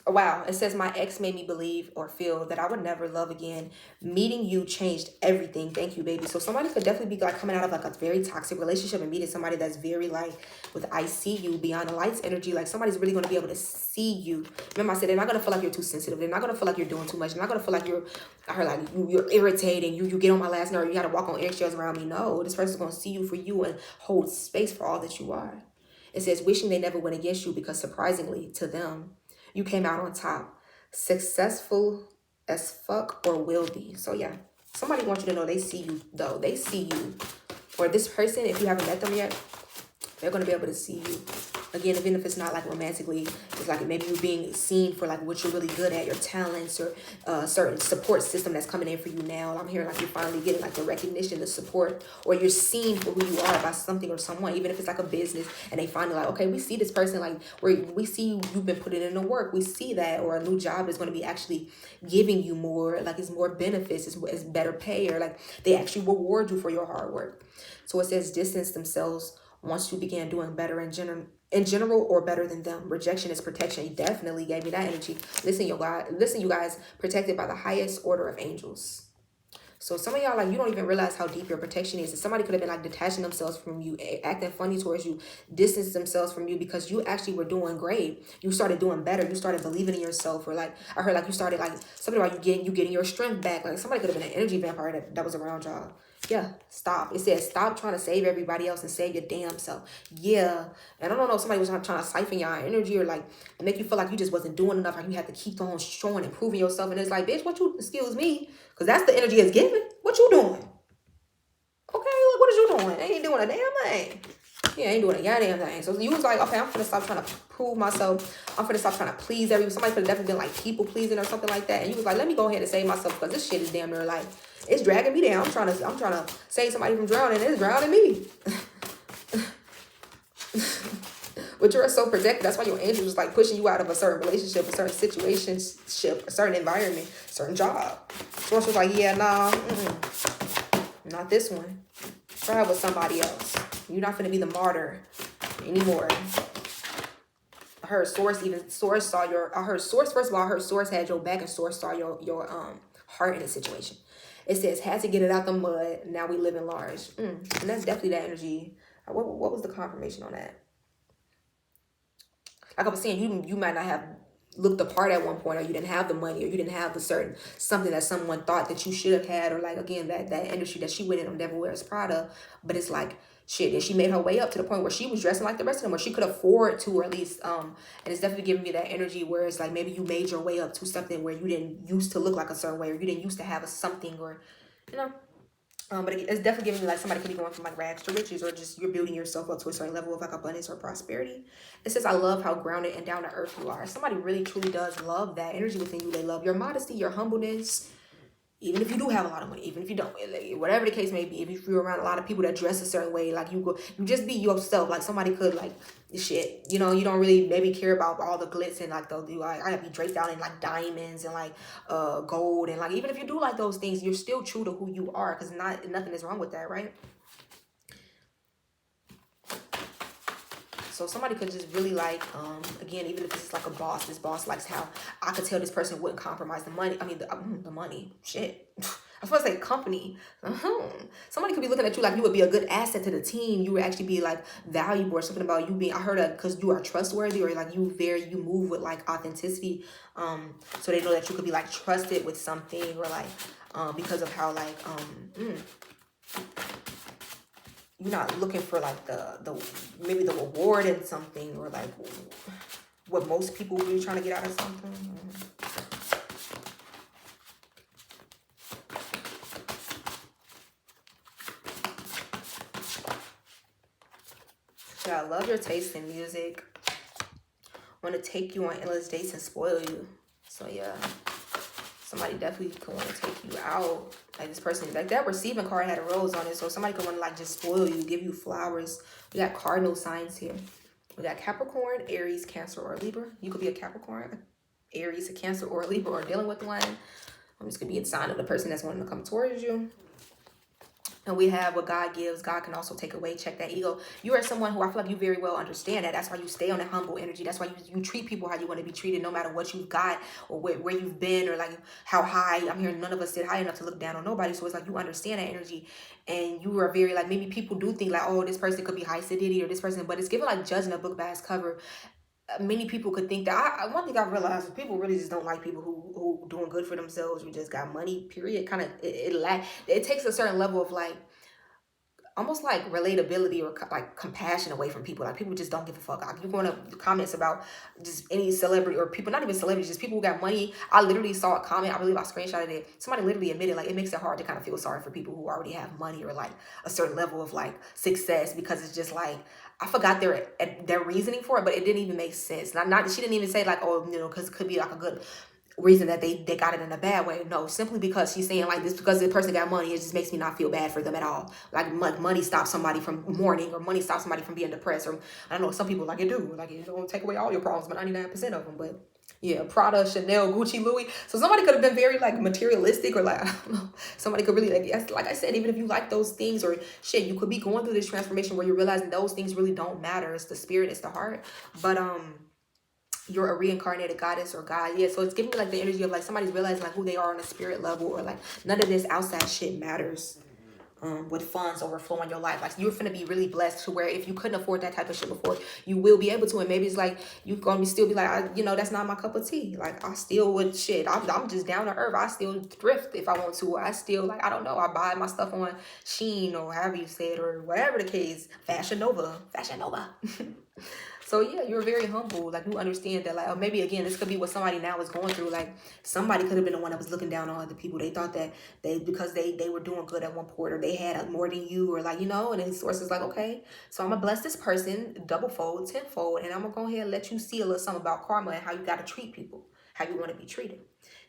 wow, it says my ex made me believe or feel that I would never love again. Meeting you changed everything. Thank you, baby. So somebody could definitely be like coming out of like a very toxic relationship and meeting somebody that's very like with I see you beyond the lights energy. Like somebody's really going to be able to see you. Remember I said they're not going to feel like you're too sensitive. They're not going to feel like you're doing too much. They're not going to feel like you're irritating. You get on my last nerve. You got to walk on eggshells around me. No, this person's going to see you for you and hold space for all that you are. It says wishing they never went against you because surprisingly to them, you came out on top. Successful as fuck or will be. So yeah, somebody wants you to know they see you though. They see you. Or this person, if you haven't met them yet, they're going to be able to see you. Again, even if it's not like romantically, it's like maybe you're being seen for like what you're really good at, your talents, or certain support system that's coming in for you now. I'm hearing like you're finally getting like the recognition, the support, or you're seen for who you are by something or someone, even if it's like a business, and they finally like, okay, we see this person, like we see you've been putting in the work, we see that, or a new job is going to be actually giving you more, like it's more benefits, it's better pay, or like they actually reward you for your hard work. So it says distance themselves once you begin doing better in general or better than them. Rejection is protection. You definitely gave me that energy. Listen, you guys, protected by the highest order of angels. So some of y'all, like, you don't even realize how deep your protection is. And somebody could have been like detaching themselves from you, acting funny towards you, distance themselves from you because you actually were doing great. You started doing better. You started believing in yourself. Or like, I heard like you started like something about you getting your strength back. Like somebody could have been an energy vampire that was around y'all. Yeah, stop. It says stop trying to save everybody else and save your damn self. Yeah. And I don't know if somebody was trying to siphon your energy or like make you feel like you just wasn't doing enough. Like you had to keep on showing and proving yourself. And it's like, bitch, excuse me. Because that's the energy it's giving. What you doing? Okay, look, what is you doing? I ain't doing a damn thing. Yeah, I ain't doing a goddamn thing. So you was like, okay, I'm finna stop trying to prove myself. I'm finna stop trying to please everyone. Somebody could have definitely been like people pleasing or something like that. And you was like, let me go ahead and save myself because this shit is damn near like, it's dragging me down. I'm trying to save somebody from drowning and it's drowning me. But you're so protected. That's why your angel was like pushing you out of a certain relationship, a certain situationship, a certain environment, certain job. So she was like, yeah, nah, not this one. Try with somebody else. You're not gonna be the martyr anymore. I heard Source saw your. I heard Source, first of all, I heard Source had your back and Source saw your heart in a situation. It says had to get it out the mud. Now we live in large, and that's definitely that energy. What was the confirmation on that? Like I was saying, you might not have looked the part at one point, or you didn't have the money, or you didn't have the certain something that someone thought that you should have had, or like again that industry that she went in on Devil Wears Prada. But it's like shit, and she made her way up to the point where she was dressing like the rest of them, where she could afford to, or at least and it's definitely giving me that energy where it's like maybe you made your way up to something where you didn't used to look like a certain way, or you didn't used to have a something, or you know. But it's definitely giving me like somebody could be going from like rags to riches, or just you're building yourself up to a certain level of like abundance or prosperity. It says, I love how grounded and down to earth you are. Somebody really truly does love that energy within you. They love your modesty, your humbleness, even if you do have a lot of money, even if you don't, like, whatever the case may be. If you're around a lot of people that dress a certain way, like you just be yourself. Like somebody could like shit, you know, you don't really maybe care about all the glitz and like I gotta be draped out in like diamonds and like gold, and like even if you do like those things, you're still true to who you are, because nothing is wrong with that, right? So somebody could just really like, again, even if it's like a boss, this boss likes how I could tell this person wouldn't compromise the money. I mean, the money, shit. I was supposed to say company. Somebody could be looking at you like you would be a good asset to the team. You would actually be like valuable, or something about you being, I heard that because you are trustworthy, or like you move with like authenticity. So they know that you could be like trusted with something, or like, because of how like, you're not looking for like the maybe the reward in something, or like what most people would be trying to get out of something. Yeah, I love your taste in music. Want to take you on endless dates and spoil you. So yeah, somebody definitely could want to take you out. Like this person, like that receiving card had a rose on it, so somebody could want to like just spoil you, give you flowers. We got cardinal signs here. We got Capricorn, Aries, Cancer, or Libra. You could be a Capricorn, Aries, a Cancer, or a Libra, or dealing with one. I'm just gonna be a sign of the person that's wanting to come towards you. And we have what God gives, God can also take away. Check that ego. You are someone who I feel like you very well understand that. That's why you stay on that humble energy. That's why you treat people how you want to be treated, no matter what you've got, or where you've been, or like how high. I'm hearing none of us sit high enough to look down on nobody. So it's like you understand that energy, and you are very like, maybe people do think like, oh, this person could be high sedity, or this person, but it's given like judging a book by its cover. Many people could think that one thing I realized is people really just don't like people who doing good for themselves, who just got money, period. Kind of it takes a certain level of like almost like relatability or like compassion away from people. Like people just don't give a fuck. Like you're going to comments about just any celebrity or people, not even celebrities, just people who got money. I literally saw a comment, I believe I screenshotted it. Somebody literally admitted like it makes it hard to kind of feel sorry for people who already have money or like a certain level of like success, because it's just like, I forgot their reasoning for it, but it didn't even make sense. Not she didn't even say like, oh, because it could be like a good reason that they got it in a bad way. No, simply because she's saying like this, because the person got money, it just makes me not feel bad for them at all. Like money stops somebody from mourning, or money stops somebody from being depressed, or I don't know, some people like it do, like it don't take away all your problems, but 99% of them. But yeah, Prada, Chanel, Gucci, Louis. So somebody could have been very like materialistic, or like, I don't know, somebody could really like I said, even if you like those things or shit, you could be going through this transformation where you're realizing those things really don't matter. It's the spirit, it's the heart. But you're a reincarnated goddess or god. Yeah, so it's giving me like the energy of like somebody's realizing like who they are on a spirit level, or like none of this outside shit matters. With funds overflowing your life, like you're gonna be really blessed to where if you couldn't afford that type of shit before, you will be able to. And maybe it's like you're gonna still be like, that's not my cup of tea. Like I still would shit. I'm just down to earth. I still thrift if I want to. I still like, I don't know, I buy my stuff on Shein or however you say it, or whatever the case, Fashion Nova. So yeah, you're very humble. Like you understand that, like, or maybe again, this could be what somebody now is going through. Like somebody could have been the one that was looking down on other people. They thought that because they were doing good at one point, or they had more than you, or like, and then source is like, okay, so I'm gonna bless this person double fold, tenfold, and I'm gonna go ahead and let you see a little something about karma and how you gotta treat people, how you want to be treated.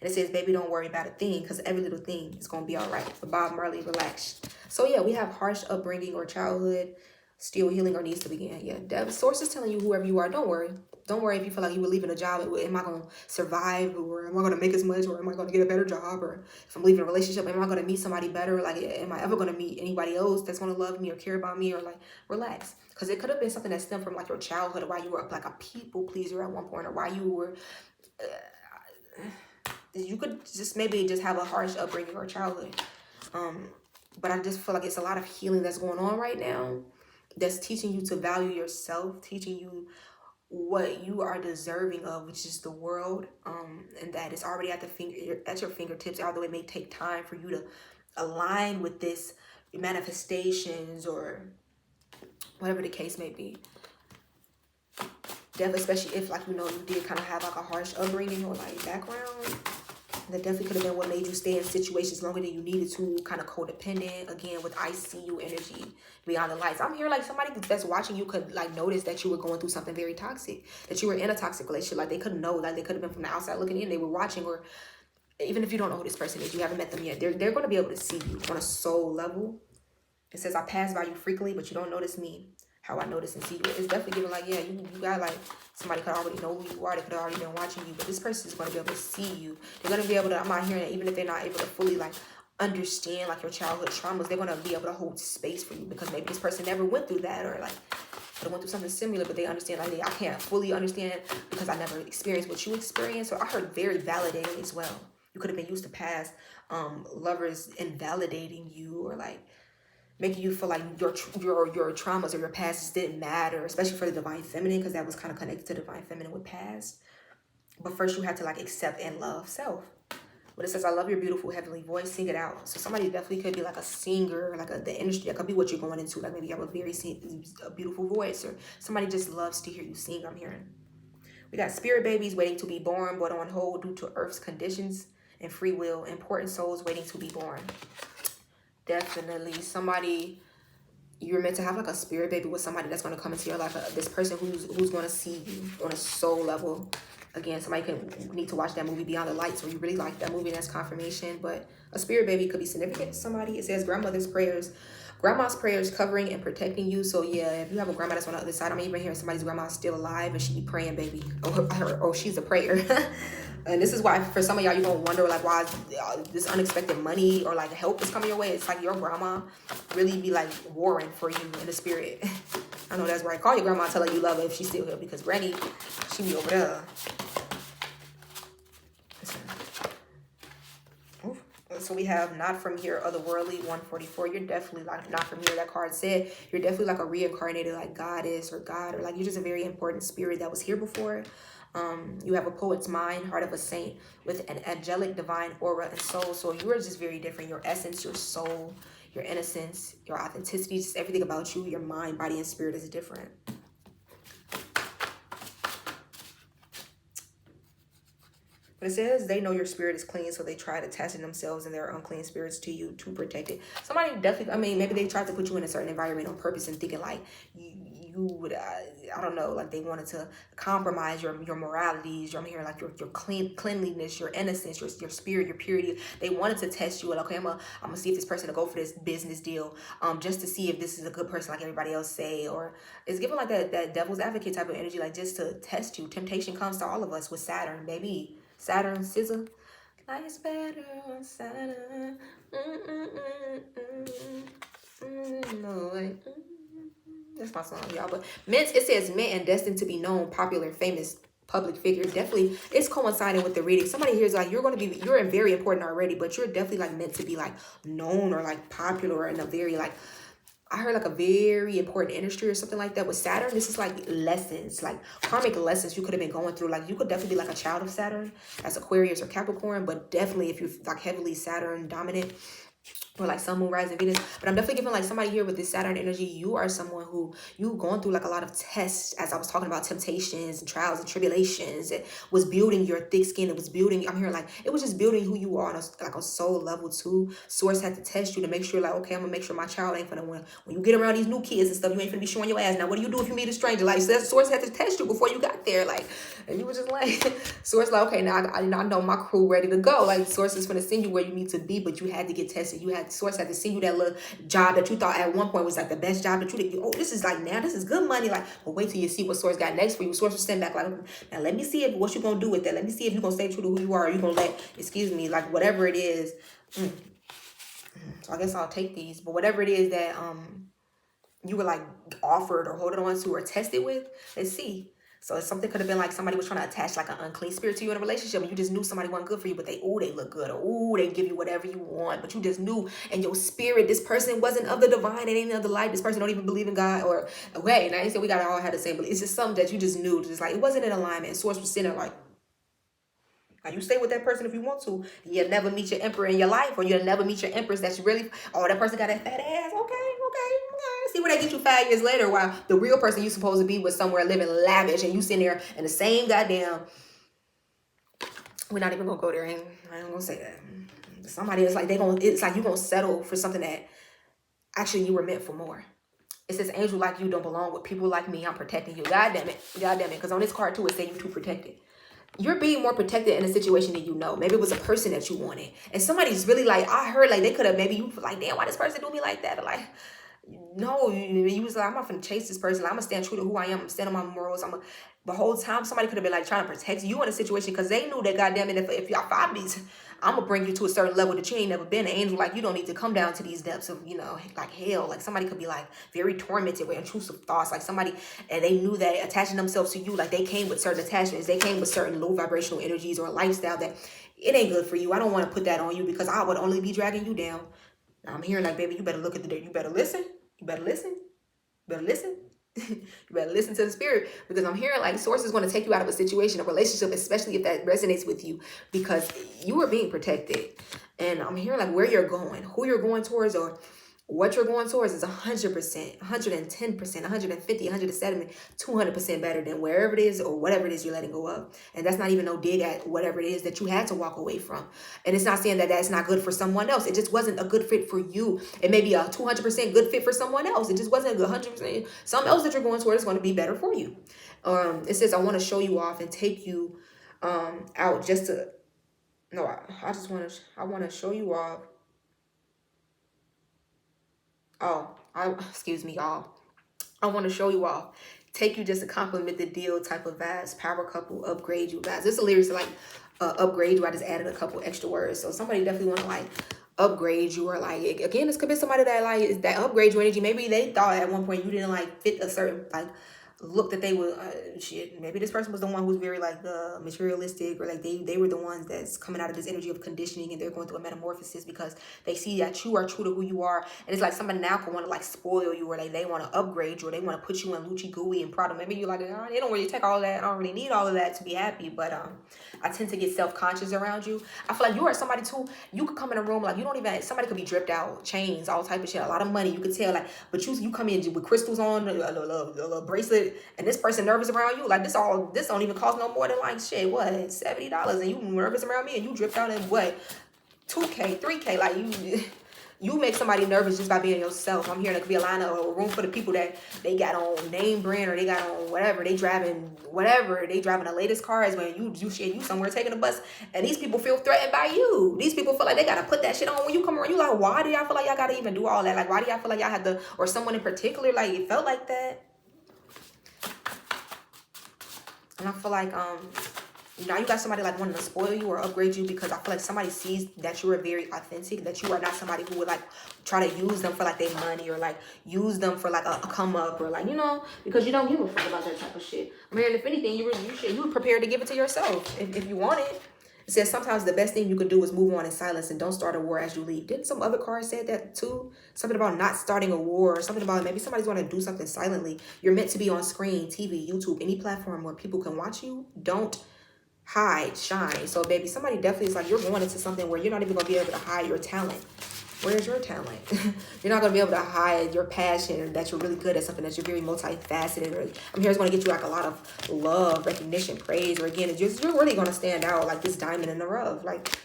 And it says, baby, don't worry about a thing, because every little thing is gonna be all right. But Bob Marley, relax. So yeah, we have harsh upbringing or childhood, still healing or needs to begin. Yeah, the source is telling you, whoever you are, don't worry. Don't worry if you feel like you were leaving a job. Am I going to survive? Or am I going to make as much? Or am I going to get a better job? Or if I'm leaving a relationship, am I going to meet somebody better? Like, am I ever going to meet anybody else that's going to love me or care about me? Or like, relax. Because it could have been something that stemmed from like your childhood, or why you were like a people pleaser at one point, or why you were... you could just maybe just have a harsh upbringing or childhood. But I just feel like it's a lot of healing that's going on right now, that's teaching you to value yourself, teaching you what you are deserving of, which is the world, and that is already at your fingertips, although it may take time for you to align with this manifestations or whatever the case may be. Definitely, especially if like you did kind of have like a harsh upbringing or like background. That definitely could have been what made you stay in situations longer than you needed to, kind of codependent. Again, with ICU energy, beyond the lights. I'm here like somebody that's watching you could like notice that you were going through something very toxic, that you were in a toxic relationship. Like they couldn't know, like they could have been from the outside looking in. They were watching, or even if you don't know who this person is, you haven't met them yet, they're going to be able to see you on a soul level. It says, I pass by you frequently, but you don't notice me. How I notice and see you. It's definitely giving like, yeah, you got like, somebody could already know who you are. They could have already been watching you, but this person is going to be able to see you. They're going to be able to, I'm not hearing that, even if they're not able to fully like understand like your childhood traumas, they're going to be able to hold space for you, because maybe this person never went through that, or like they went through something similar, but they understand like, I can't fully understand because I never experienced what you experienced. So I heard very validating as well. You could have been used to past lovers invalidating you, or like making you feel like your traumas or your past didn't matter, especially for the divine feminine, because that was kind of connected to divine feminine with past. But first you had to like accept and love self. But it says, I love your beautiful heavenly voice, sing it out. So somebody definitely could be like a singer, like the industry, that could be what you're going into. Like maybe you have a beautiful voice, or somebody just loves to hear you sing, I'm hearing. We got spirit babies waiting to be born, but on hold due to Earth's conditions and free will. Important souls waiting to be born. Definitely somebody, you're meant to have like a spirit baby with somebody that's going to come into your life. This person who's going to see you on a soul level. Again, somebody could need to watch that movie Beyond the Lights, or you really like that movie, and that's confirmation. But a spirit baby could be significant to somebody. It says grandma's prayers covering and protecting you. So yeah, if you have a grandma that's on the other side, I'm even hearing somebody's grandma's still alive and she be praying, baby, or she's a prayer. And this is why for some of y'all, you're gonna wonder like why this unexpected money or like help is coming your way. It's like your grandma really be like warring for you in the spirit. I know that's right. Call your grandma and tell her you love her if she's still here, because Granny, she be over there. So we have not from here, otherworldly, 144. You're definitely like not from here. That card said you're definitely like a reincarnated like goddess or god, or like you're just a very important spirit that was here before. You have a poet's mind, heart of a saint, with an angelic divine aura and soul. So you are just very different. Your essence, your soul, your innocence, your authenticity, just everything about you, your mind, body, and spirit is different. But it says they know your spirit is clean, so they try to attach themselves and their unclean spirits to you to protect it. Somebody definitely, I mean, maybe they tried to put you in a certain environment on purpose and thinking like you would, I don't know, like they wanted to compromise your moralities, I'm here, like your cleanliness, your innocence, your spirit, your purity. They wanted to test you. Like, okay, I'm gonna see if this person will go for this business deal, just to see if this is a good person like everybody else say, or it's given like that devil's advocate type of energy, like just to test you. Temptation comes to all of us with Saturn, baby. Saturn, scissor. Life's better on Saturn. No, like, that's my song, y'all. But it says meant and destined to be known, popular, famous, public figure. Definitely, it's coinciding with the reading. Somebody here is like, you're very important already, but you're definitely like meant to be like known or like popular in a very like, I heard like a very important industry or something like that with Saturn. This is like lessons, like karmic lessons you could have been going through. Like you could definitely be like a child of Saturn as Aquarius or Capricorn, but definitely if you're like heavily Saturn dominant, or like sun, moon, rising, Venus. But I'm definitely giving like somebody here with this Saturn energy, you are someone who you going through like a lot of tests, as I was talking about temptations and trials and tribulations. It was building your thick skin. It was building, I'm here like, it was just building who you are on a soul level too. Source had to test you to make sure like, okay, I'm gonna make sure my child ain't gonna win. When you get around these new kids and stuff, you ain't gonna be showing your ass. Now, what do you do if you meet a stranger? Like, so that source had to test you before you got there. Like, and you were just like, source like, okay, now I know my crew ready to go. Like, source is gonna send you where you need to be, but you had to get tested. Source had to send you that little job that you thought at one point was like the best job that you did. Oh, this is like, now this is good money. Like, but wait till you see what source got next for you. Source will send back like, now let me see what you gonna do with that. Let me see if you're gonna stay true to who you are, or you gonna let, like whatever it is. So I guess I'll take these. But whatever it is that you were like offered or holding on to or tested with, let's see. So something could have been like somebody was trying to attach like an unclean spirit to you in a relationship, and you just knew somebody wasn't good for you, but they look good, or they give you whatever you want, but you just knew in your spirit this person wasn't of the divine, it ain't of the light, this person don't even believe in God, or okay, and I ain't say we gotta all have the same, but it's just something that you just knew, just like it wasn't in alignment, and source was sitting there like, now you stay with that person if you want to. You'll never meet your emperor in your life, or you'll never meet your empress that's really, oh, that person got that fat ass. Okay. See where they get you 5 years later, while the real person you supposed to be was somewhere living lavish, and you sitting there in the same goddamn. We're not even gonna go there. I ain't gonna say that. Somebody is like it's like you gonna settle for something that actually you were meant for more. It says angel like you don't belong with people like me. I'm protecting you. God damn it. Because on this card too, it says you too protected. You're being more protected in a situation that you know. Maybe it was a person that you wanted. And somebody's really like, I heard like they could have, maybe you like, damn, why this person do me like that? Or like, no, you was like, I'm not gonna chase this person. Like, I'm gonna stand true to who I am. I'm stand on my morals. The whole time somebody could have been like trying to protect you in a situation because they knew that goddamn it, if y'all find these, I'm gonna bring you to a certain level that you ain't never been. An angel like you don't need to come down to these depths of, like hell. Like somebody could be like very tormented with intrusive thoughts. Like somebody, and they knew that attaching themselves to you, like they came with certain attachments. They came with certain low vibrational energies or a lifestyle that it ain't good for you. I don't want to put that on you because I would only be dragging you down. Now I'm hearing like, baby, you better look at you better listen. You better listen. You better listen. You better listen to the spirit, because I'm hearing like source is going to take you out of a situation, a relationship, especially if that resonates with you, because you are being protected. And I'm hearing like where you're going, who you're going towards, or what you're going towards is 100%, 110%, 150, 170, 200% better than wherever it is or whatever it is you're letting go of. And that's not even no dig at whatever it is that you had to walk away from. And it's not saying that that's not good for someone else. It just wasn't a good fit for you. It may be a 200% good fit for someone else. It just wasn't a 100%. Something else that you're going towards is going to be better for you. It says, I want to show you off and take you out just to, no, I want to show you off. Excuse me, y'all. I want to show you off. Take you just to compliment the deal type of vibes. Power couple, upgrade you vibes. This is a lyrics to like upgrade you. I just added a couple extra words. So somebody definitely want to like upgrade you, or like, again, this could be somebody that like that upgrade your energy. Maybe they thought at one point you didn't like fit a certain like look that they were shit. Maybe this person was the one who's very like materialistic, or like they were the ones that's coming out of this energy of conditioning, and they're going through a metamorphosis because they see that you are true to who you are. And it's like somebody now can want to like spoil you, or like they want to upgrade you, or they want to put you in Lucci Gooey and Prada. Maybe you're like, oh, they don't really take all of that. I don't really need all of that to be happy. But I tend to get self-conscious around you. I feel like you are somebody too. You could come in a room like you don't even. Somebody could be dripped out, chains, all type of shit, a lot of money. You could tell like, but you come in with crystals on, a bracelet. And this person nervous around you, like this don't even cost no more than like shit, what, $70, and you nervous around me, and you dripped out in what, 2K, 3K, like you make somebody nervous just by being yourself. I'm here, there could be a line of a room for the people that they got on name brand, or they got on whatever, they driving the latest cars, when you somewhere taking a bus, and these people feel threatened by you. These people feel like they gotta put that shit on when you come around. You like, why do y'all feel like y'all gotta even do all that? Like, why do y'all feel like y'all had to, or someone in particular, like it felt like that? And I feel like, now you got somebody like wanting to spoil you or upgrade you, because I feel like somebody sees that you are very authentic, that you are not somebody who would like try to use them for like their money, or like use them for like a come up, or like, you know, because you don't give a fuck about that type of shit. I mean, if anything, you were prepared to give it to yourself if you want it. It says sometimes the best thing you can do is move on in silence and don't start a war as you leave. Didn't some other card say that too? Something about not starting a war, or something about maybe somebody's going to do something silently. You're meant to be on screen, TV, YouTube, any platform where people can watch you. Don't hide, shine. So baby, somebody definitely is like, you're going into something where you're not even going to be able to hide your talent. Where's your talent? You're not going to be able to hide your passion, or that you're really good at something, that you're very multifaceted. Or I'm here is going to get you like a lot of love, recognition, praise, or again, you're really going to stand out like this diamond in the rough. Like,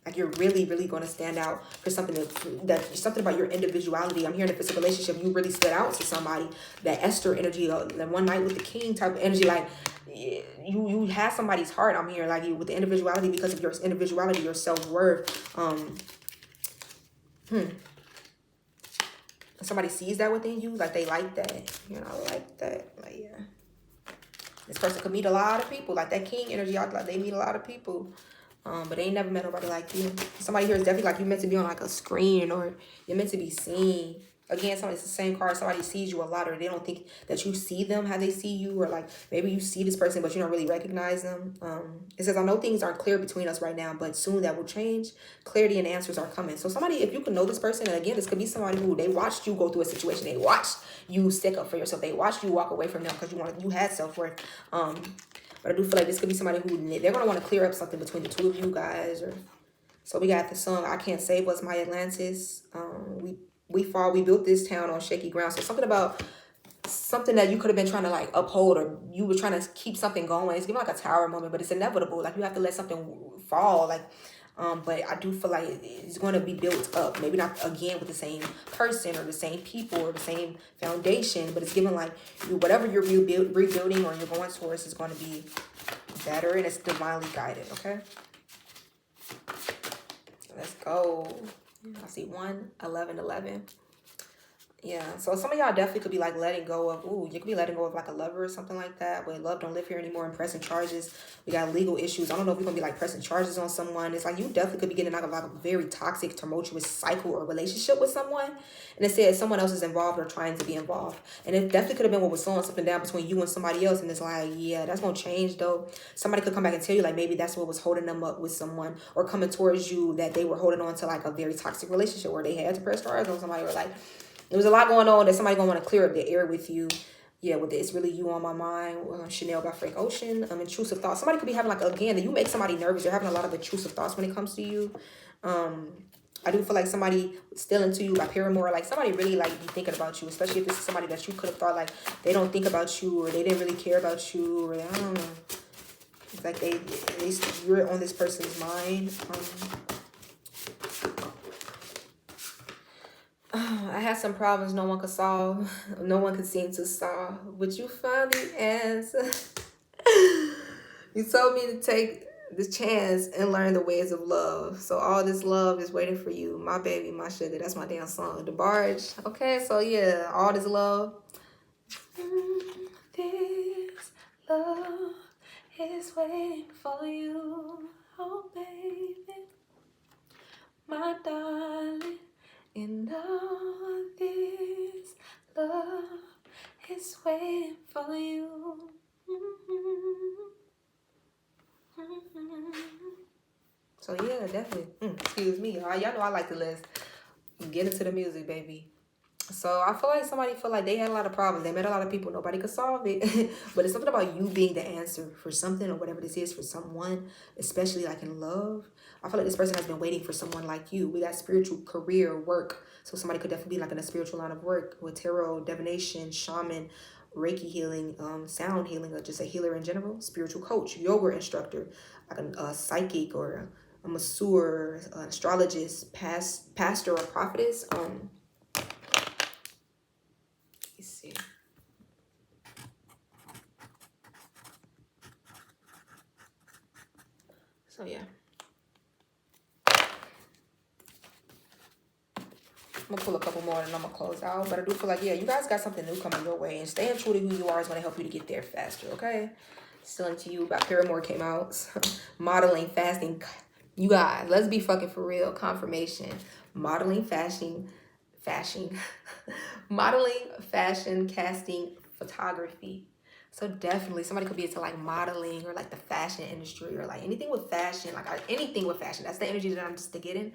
like you're really, really going to stand out for something that something about your individuality. I'm hearing if it's a relationship, you really stood out to somebody. That Esther energy, that one night with the king type of energy, like you have somebody's heart. I'm here like you with the individuality, because of your individuality, your self-worth. Somebody sees that within you, like they like that, you know, like that, like, yeah. This person could meet a lot of people, like that king energy, like they meet a lot of people, but they ain't never met nobody like you. Somebody here is definitely like you meant to be on like a screen, or you're meant to be seen. Again, it's the same card. Somebody sees you a lot, or they don't think that you see them how they see you, or like maybe you see this person but you don't really recognize them. It says, I know things aren't clear between us right now, but soon that will change. Clarity and answers are coming. So somebody, if you can know this person, and again, this could be somebody who they watched you go through a situation, they watched you stick up for yourself, they watched you walk away from them because you had self-worth. But I do feel like this could be somebody who they're gonna want to clear up something between the two of you guys. Or so we got the song "I Can't Save Us, My Atlantis." We fall, we built this town on shaky ground. So something about something that you could have been trying to like uphold, or you were trying to keep something going. It's giving like a tower moment, but it's inevitable. Like you have to let something fall. Like, but I do feel like it's going to be built up. Maybe not again with the same person or the same people or the same foundation, but it's given like whatever you're rebuilding or you're going towards is going to be better, and it's divinely guided. Okay, let's go. I see 1, 11, 11. Yeah, so some of y'all definitely could be like letting go of, you could be letting go of like a lover or something like that, but love don't live here anymore, and pressing charges. We got legal issues. I don't know if you're gonna be like pressing charges on someone. It's like you definitely could be getting out of like a very toxic, tumultuous cycle or relationship with someone. And it says someone else is involved or trying to be involved. And it definitely could have been what was slowing something down between you and somebody else. And it's like, yeah, that's gonna change though. Somebody could come back and tell you like maybe that's what was holding them up with someone, or coming towards you that they were holding on to like a very toxic relationship where they had to press charges on somebody, or like there was a lot going on that somebody gonna want to clear up the air with you. Yeah, with It's Really You on My Mind, Chanel by Frank Ocean. Intrusive thoughts. Somebody could be having like, again, that you make somebody nervous. You're having a lot of intrusive thoughts when it comes to you. I do feel like somebody still into you by paramour. Like somebody really like be thinking about you, especially if this is somebody that you could have thought like they don't think about you, or they didn't really care about you, or I don't know. It's like you're on this person's mind. I had some problems no one could solve. No one could seem to solve. But you found the answer. You told me to take the chance and learn the ways of love. So all this love is waiting for you. My baby, my sugar. That's my damn song. The Barge. Okay, so yeah, all this love. This love is waiting for you. Oh, baby. My darling. And all this love is waiting for you. So yeah, definitely. Excuse me, y'all. Y'all know I like to list. Get into the music, baby. So I feel like somebody feel like they had a lot of problems. They met a lot of people. Nobody could solve it. But it's something about you being the answer for something or whatever this is for someone, especially like in love. I feel like this person has been waiting for someone like you. We got spiritual, career, work. So somebody could definitely be like in a spiritual line of work with tarot, divination, shaman, Reiki healing, sound healing, or just a healer in general, spiritual coach, yoga instructor, like a psychic or a masseur, astrologist, pastor or prophetess. Let's see. So yeah. I'm gonna pull a couple more and I'm gonna close out. But I do feel like, yeah, you guys got something new coming your way. And staying true to who you are is gonna help you to get there faster, okay? Still into you. About Paramore came out. Modeling, fasting. You guys, let's be fucking for real. Confirmation. Modeling, fashion. Modeling, fashion, casting, photography. So definitely somebody could be into like modeling or like the fashion industry or like anything with fashion, like anything with fashion. That's the energy that I'm just getting.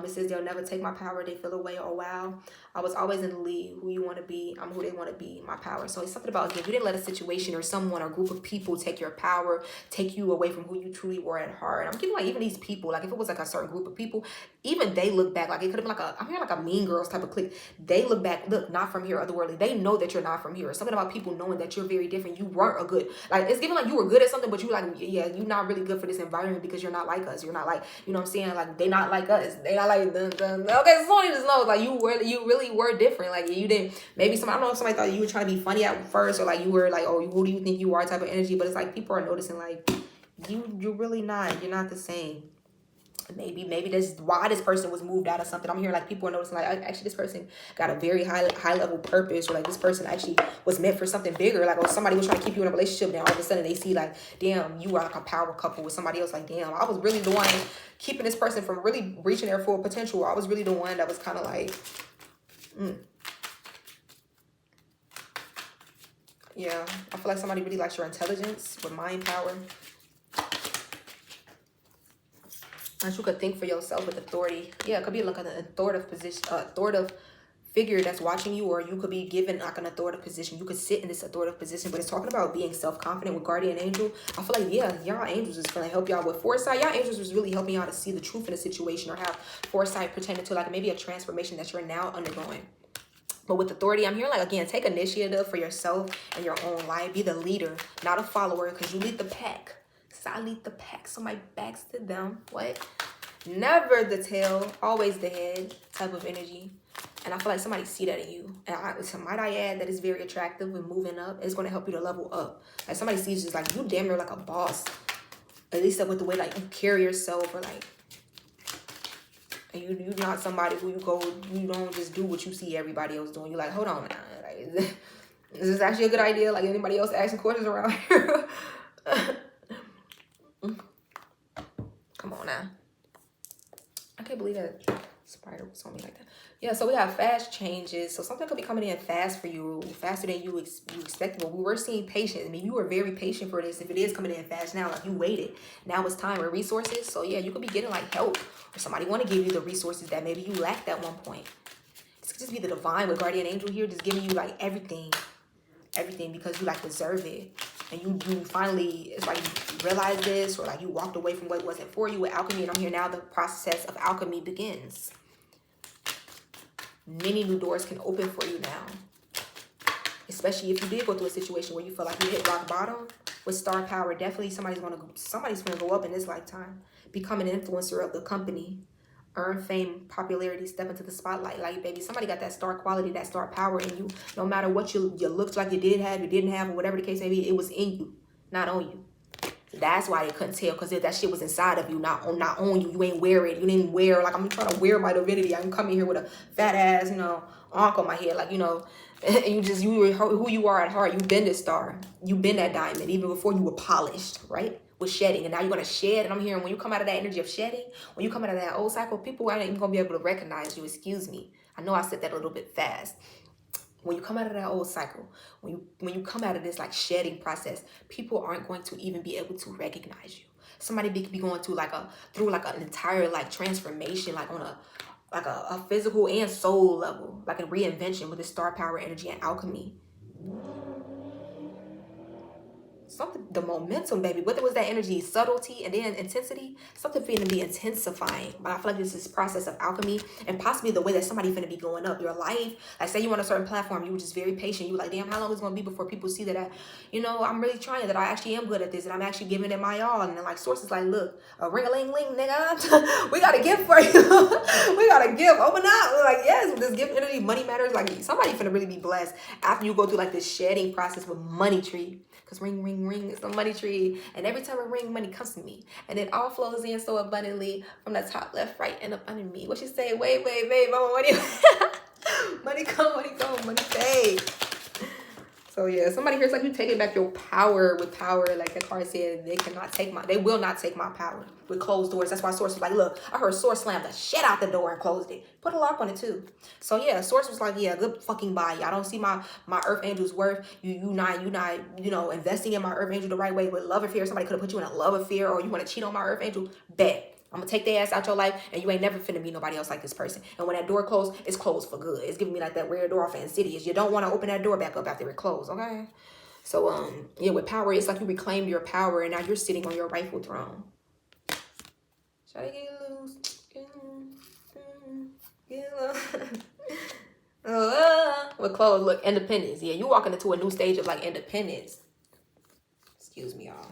It says they'll never take my power. They feel away. Oh wow, I was always in the lead. Who you want to be, I'm who they want to be. My power. So it's something about, again, you didn't let a situation or someone or group of people take your power, take you away from who you truly were at heart. I'm getting like even these people, like if it was like a certain group of people, even they look back, like it could have been like I'm hearing like a Mean Girls type of clique. They look back, look, not from here, otherworldly. They know that you're not from here. Something about people knowing that you're very different. You weren't a good, like it's giving like you were good at something, but you like, yeah, you're not really good for this environment because you're not like us. You're not like, you know what I'm saying? Like they not like us. They not like okay, so somebody just knows like you really were different. Like you didn't, maybe somebody, I don't know if somebody thought you were trying to be funny at first or like you were like, oh, who do you think you are type of energy, but it's like people are noticing like you're really not, you're not the same. Maybe that's why this person was moved out of something. I'm hearing like people are noticing like actually this person got a very high level purpose, or like this person actually was meant for something bigger. Like, or somebody was trying to keep you in a relationship, and all of a sudden they see like, damn, you are like a power couple with somebody else. Like, damn, I was really the one keeping this person from really reaching their full potential. I was really the one that was kind of like, yeah, I feel like somebody really likes your intelligence with mind power. And you could think for yourself with authority. Yeah, it could be like an authoritative position, authoritative figure that's watching you, or you could be given like an authoritative position. You could sit in this authoritative position, but it's talking about being self-confident with guardian angel. I feel like, yeah, y'all angels is going to help y'all with foresight. Y'all angels was really helping y'all to see the truth in a situation or have foresight pertaining to like maybe a transformation that you're now undergoing. But with authority, I'm hearing like, again, take initiative for yourself and your own life. Be the leader, not a follower, because you lead the pack. So I lead the pack, so my back's to them. What? Never the tail, always the head type of energy. And I feel like somebody see that in you. And so might I add that it's very attractive and moving up. It's going to help you to level up. Like somebody sees just like you damn near like a boss. At least with the way like you carry yourself, or like, and you're not somebody who you don't just do what you see everybody else doing. You're like, hold on now. Like, is this actually a good idea? Like anybody else asking questions around here? Come on now. I can't believe that spider was on me like that. Yeah, so we have fast changes. So something could be coming in fast for you, faster than you expected. But we were seeing patience. I mean, you were very patient for this. If it is coming in fast now, like you waited. Now it's time or resources. So yeah, you could be getting like help, or somebody want to give you the resources that maybe you lacked at one point. This could just be the divine with guardian angel here, just giving you like everything because you like deserve it. And you finally, it's like you realize this, or like you walked away from what wasn't for you with alchemy. And I'm here now, the process of alchemy begins. Many new doors can open for you now. Especially if you did go through a situation where you feel like you hit rock bottom. With star power, definitely somebody's gonna go up in this lifetime. Become an influencer of the company. Earn fame, popularity, step into the spotlight. Like, baby, somebody got that star quality, that star power in you. No matter what you looked like you did have, you didn't have, or whatever the case may be, it was in you, not on you. That's why they couldn't tell, because that shit was inside of you, not on you. You ain't wear it. You didn't wear, like, I'm trying to wear my divinity. I'm coming here with a fat ass, ankh on my head, like, and you were who you are at heart. You've been this star. You've been that diamond, even before you were polished, right? With shedding, and now you're gonna shed. And I'm hearing when you come out of that energy of shedding, when you come out of that old cycle, people aren't even gonna be able to recognize you. Excuse me. I know I said that a little bit fast. when you come out of that old cycle, when you come out of this like shedding process, people aren't going to even be able to recognize you. Somebody be going through like an entire like transformation, like on a physical and soul level, like a reinvention with the star power energy and alchemy. Something, the momentum, baby. Whether it was that energy, subtlety, and then intensity, something finna be intensifying. But I feel like this is process of alchemy and possibly the way that somebody finna be going up your life. Like say you on a certain platform, you were just very patient. You were like, damn, how long is it gonna be before people see that I'm really trying, that I actually am good at this, and I'm actually giving it my all. And then like sources like, look, a ring-a-ling-ling, nigga, we got a gift for you. We got a gift. Open up. We're like, yes, with this gift energy, money matters. Like somebody finna really be blessed after you go through like this shedding process with money tree. Because ring, ring, ring is the money tree. And every time I ring, money comes to me. And it all flows in so abundantly from the top, left, right, and up under me. What you say? Wait, mama, money. Money come, money stay. So yeah, somebody here is like you taking back your power with power. Like the card said, they will not take my power with closed doors. That's why Source was like, look, I heard Source slam the shit out the door and closed it. Put a lock on it too. So yeah, Source was like, yeah, good fucking bye. Y'all don't see my Earth Angel's worth. You not, investing in my Earth Angel the right way with love affair. Somebody could have put you in a love affair, or you want to cheat on my Earth Angel. Bet. I'm gonna take their ass out your life, and you ain't never finna be nobody else like this person. And when that door closed, it's closed for good. It's giving me like that weird door off of Insidious. You don't want to open that door back up after it closed, okay? So yeah, with power, it's like you reclaimed your power, and now you're sitting on your rightful throne. Should I get loose? Get loose. With clothes, look, independence. Yeah, you walking into a new stage of like independence. Excuse me, y'all.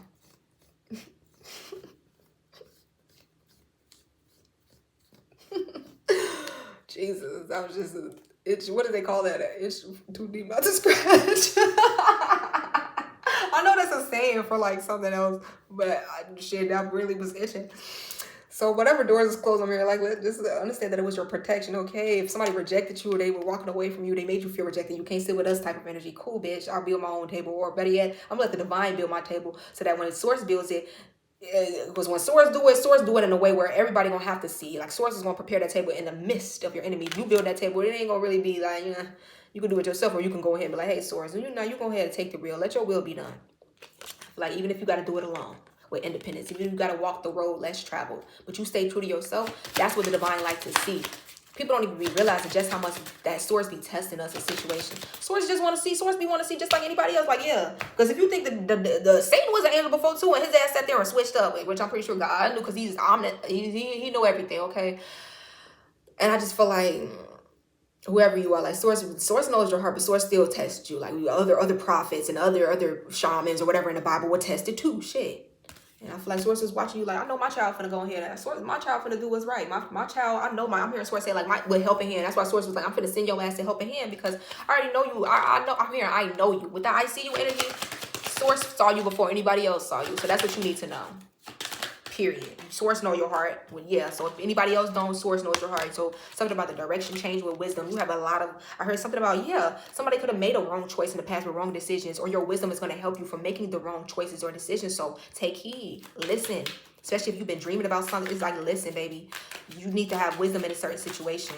Jesus, I was just itch. What do they call that? Itch too deep not to scratch. I know that's a saying for like something else, but shit, that really was itching. So whatever doors is closed on here, like just understand that it was your protection. Okay, if somebody rejected you or they were walking away from you, they made you feel rejected. You can't sit with us type of energy. Cool, bitch. I'll build my own table, or better yet, I'm gonna let the divine build my table so that when Source builds it. Because when Source do it in a way where everybody gonna have to see. Like Source is gonna prepare that table in the midst of your enemy. You build that table, it ain't gonna really be like, you can do it yourself, or you can go ahead and be like, hey Source, you go ahead and take the real. Let your will be done. Like even if you gotta do it alone with independence, even if you gotta walk the road less traveled, but you stay true to yourself, that's what the divine like to see. People don't even be realizing just how much that Source be testing us in situations. Source just want to see. Source be want to see just like anybody else. Like, yeah. Because if you think the Satan was an angel before too, and his ass sat there and switched up, which I'm pretty sure God knew because he's omniscient. He know everything, okay? And I just feel like whoever you are, like Source knows your heart, but Source still tests you. Like other prophets and other shamans or whatever in the Bible were tested too. Shit. And I feel like Source is watching you like, I know my child finna go in here. My child finna do what's right. My child, I'm hearing Source say like with helping hand. That's why Source was like, I'm finna send your ass to helping hand because I already know you. I know you. With the I see you energy, Source saw you before anybody else saw you. So that's what you need to know. Period. Source know your heart. Well, yeah. So if anybody else don't, Source knows your heart. So something about the direction change with wisdom. You have a lot of. I heard something about somebody could have made a wrong choice in the past with wrong decisions, or your wisdom is going to help you from making the wrong choices or decisions. So take heed. Listen. Especially if you've been dreaming about something, it's like, listen, baby. You need to have wisdom in a certain situation.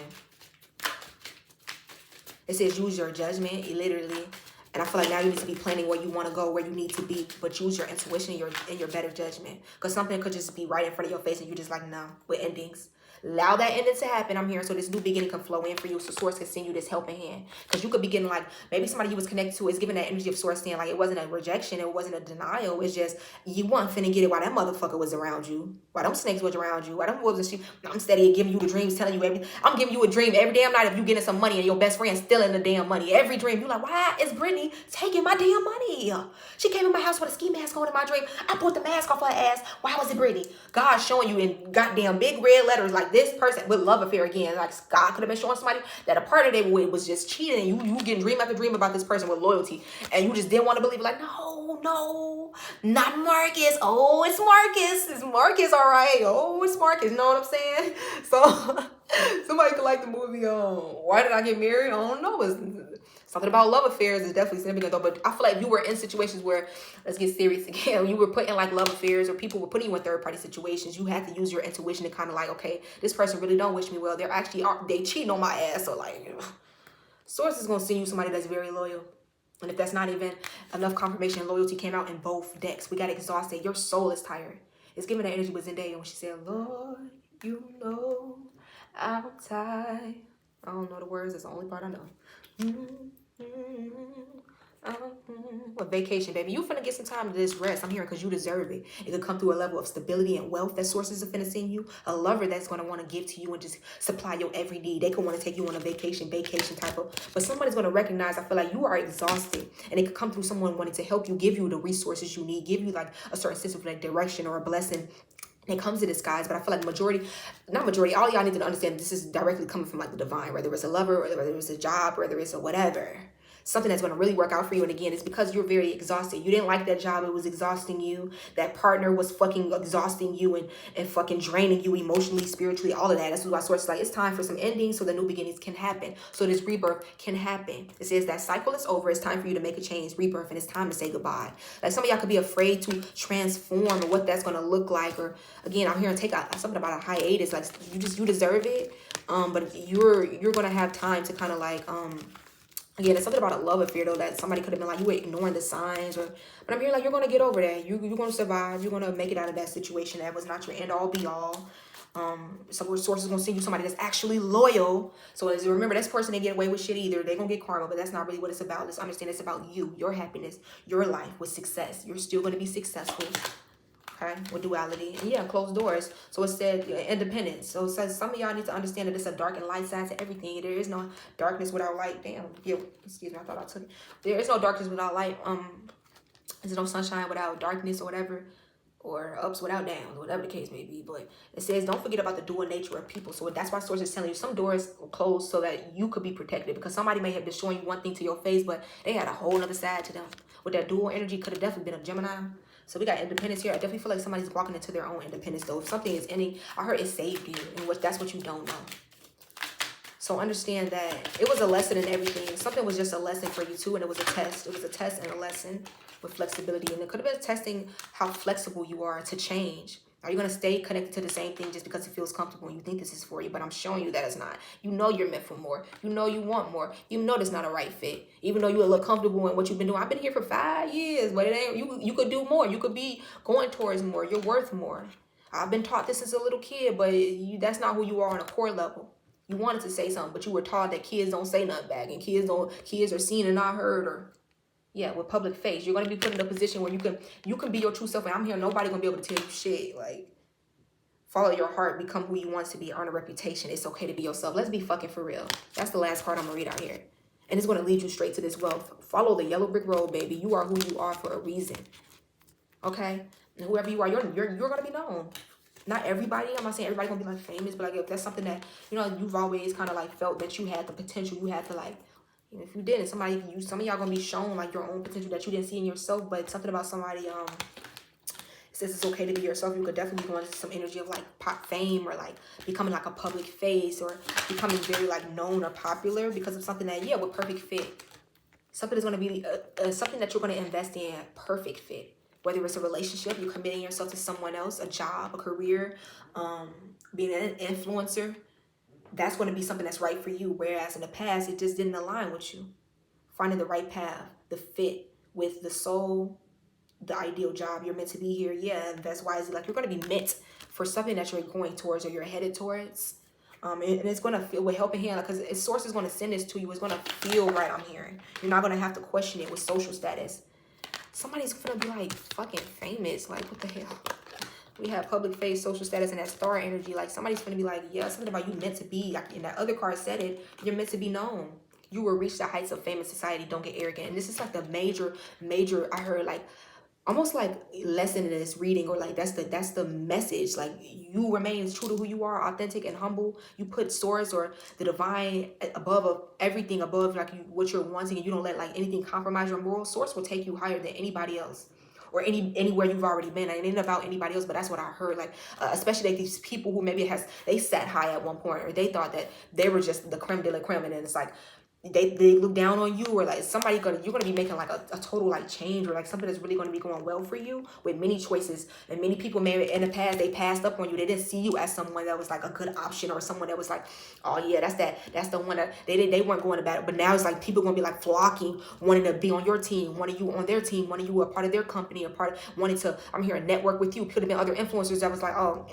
It says use your judgment. Literally. And I feel like now you need to be planning where you want to go, where you need to be, but use your intuition and your better judgment. Because something could just be right in front of your face and you just like, no, with endings. Allow that ending to happen. I'm here so this new beginning can flow in for you, so Source can send you this helping hand. Because you could be getting like, maybe somebody you was connected to is giving that energy of Source saying like it wasn't a rejection, it wasn't a denial. It's just you weren't finna get it while that motherfucker was around you, while them snakes was around you, while them wolves and shit. I'm steady giving you the dreams, telling you everything. I'm giving you a dream every damn night of you getting some money and your best friend stealing the damn money. Every dream you like, why is Brittany taking my damn money? She came in my house with a ski mask on in my dream. I put the mask off her ass. Why was it Brittany? God showing you in goddamn big red letters like this person with love affair again. Like God could have been showing somebody that a part of them was just cheating and you getting dream after dream about this person with loyalty and you just didn't want to believe it. Like, no, not Marcus. Oh, it's Marcus. It's Marcus, all right. Oh, it's Marcus. You know what I'm saying? So somebody could like the movie Why Did I Get Married? I don't know. It's something about love affairs is definitely significant though. But I feel like if you were in situations where, let's get serious again, you were put in like love affairs or people were putting you in third party situations, you had to use your intuition to kind of like, okay, this person really don't wish me well. They cheating on my ass. So like, Source is going to send you somebody that's very loyal. And if that's not even enough confirmation and loyalty came out in both decks, we got exhausted. Your soul is tired. It's giving that energy with Zendaya when she said, Lord, you know I'm tired. I don't know the words. That's the only part I know. Well, vacation, baby. You finna get some time to just rest. I'm hearing because you deserve it. It could come through a level of stability and wealth that sources are finna send you. A lover that's gonna want to give to you and just supply your every need. They could want to take you on a vacation type of. But somebody's gonna recognize. I feel like you are exhausted, and it could come through someone wanting to help you, give you the resources you need, give you like a certain sense of like direction or a blessing. It comes in disguise, but I feel like not majority, all y'all need to understand this is directly coming from like the divine, whether it's a lover, or whether it's a job, whether it's a whatever. Something that's going to really work out for you. And again, it's because you're very exhausted. You didn't like that job. It was exhausting you. That partner was fucking exhausting you and fucking draining you emotionally, spiritually, all of that. That's why Source is like, it's time for some endings so the new beginnings can happen. So this rebirth can happen. It says that cycle is over. It's time for you to make a change, rebirth, and it's time to say goodbye. Like some of y'all could be afraid to transform or what that's going to look like. Or again, I'm hearing take out something about a hiatus. Like you deserve it. But you're going to have time to kind of like, again, it's something about a love affair, though, that somebody could have been like, you were ignoring the signs. But I'm hearing like, you're going to get over that. You're going to survive. You're going to make it out of that situation. That was not your end all be all. Some sources going to send you somebody that's actually loyal. So as you remember, this person didn't get away with shit either. They're going to get karma, but that's not really what it's about. Let's understand it's about you, your happiness, your life with success. You're still going to be successful. Okay, with duality. And yeah, closed doors. So it said independence. So it says some of y'all need to understand that it's a dark and light side to everything. There is no darkness without light. Damn. Yeah, excuse me, I thought I took it. There is no darkness without light. There's no sunshine without darkness or whatever. Or ups without downs, whatever the case may be. But it says don't forget about the dual nature of people. So that's why Source is telling you some doors closed so that you could be protected. Because somebody may have been showing you one thing to your face, but they had a whole other side to them. With that dual energy, could have definitely been a Gemini. So we got independence here. I definitely feel like somebody's walking into their own independence, though. If something is ending, I heard it saved you, and that's what you don't know. So understand that it was a lesson in everything. Something was just a lesson for you, too, and it was a test. It was a test and a lesson with flexibility. And it could have been testing how flexible you are to change. Are you going to stay connected to the same thing just because it feels comfortable and you think this is for you? But I'm showing you that it's not. You know you're meant for more. You know you want more. You know it's not a right fit. Even though you look comfortable in what you've been doing. I've been here for 5 years, but it ain't. You could do more. You could be going towards more. You're worth more. I've been taught this as a little kid, but that's not who you are on a core level. You wanted to say something, but you were taught that kids don't say nothing back, and kids are seen and not heard, or yeah, with public face. You're gonna be put in a position where you can be your true self, and I'm here. Nobody gonna be able to tell you shit. Like, follow your heart, become who you want to be, earn a reputation. It's okay to be yourself. Let's be fucking for real. That's the last part I'm gonna read out here, and it's gonna lead you straight to this wealth. Follow the yellow brick road, baby. You are who you are for a reason. Okay, and whoever you are, you're gonna be known. Not everybody, I'm not saying everybody gonna be like famous, but like if that's something that, you know, you've always kind of like felt that you had the potential, you had to like, you know, if you didn't, some of y'all gonna be shown like your own potential that you didn't see in yourself. But something about somebody, it says it's okay to be yourself. You could definitely go into some energy of like pop fame, or like becoming like a public face, or becoming very like known or popular because of something that, yeah, with perfect fit. Something is gonna be something that you're gonna invest in, perfect fit. Whether it's a relationship, you're committing yourself to someone else, a job, a career, being an influencer, that's going to be something that's right for you. Whereas in the past, it just didn't align with you. Finding the right path, the fit with the soul, the ideal job, you're meant to be here. Yeah, invest wisely. Like, you're going to be meant for something that you're going towards or you're headed towards. And it's going to feel with helping hand, because Source is going to send this to you. It's going to feel right, I'm hearing. You're not going to have to question it with social status. Somebody's gonna be like fucking famous. Like, what the hell? We have public face, social status, and that star energy. Like, somebody's gonna be like, yeah, something about you meant to be. Like, in that other card said it, you're meant to be known. You will reach the heights of fame in society. Don't get arrogant. And this is like the major, I heard like almost like lesson in this reading, or like that's the message. Like, you remain true to who you are, authentic and humble. You put Source or the divine above of everything, above like what you're wanting, and you don't let like anything compromise your morals. Source will take you higher than anybody else, or anywhere you've already been. And it ain't about anybody else, but that's what I heard. Like, especially like these people who maybe they sat high at one point, or they thought that they were just the creme de la creme, and then it's like they look down on you, or like you're gonna be making like a total like change, or like something that's really gonna be going well for you with many choices. And many people maybe in the past, they passed up on you. They didn't see you as someone that was like a good option, or someone that was like, oh yeah, that's the one that they weren't going to battle. But now it's like people gonna be like flocking, wanting to be on your team, wanting you on their team, wanting you a part of their company, wanting to, I'm here, network with you. Could have been other influencers that was like, oh,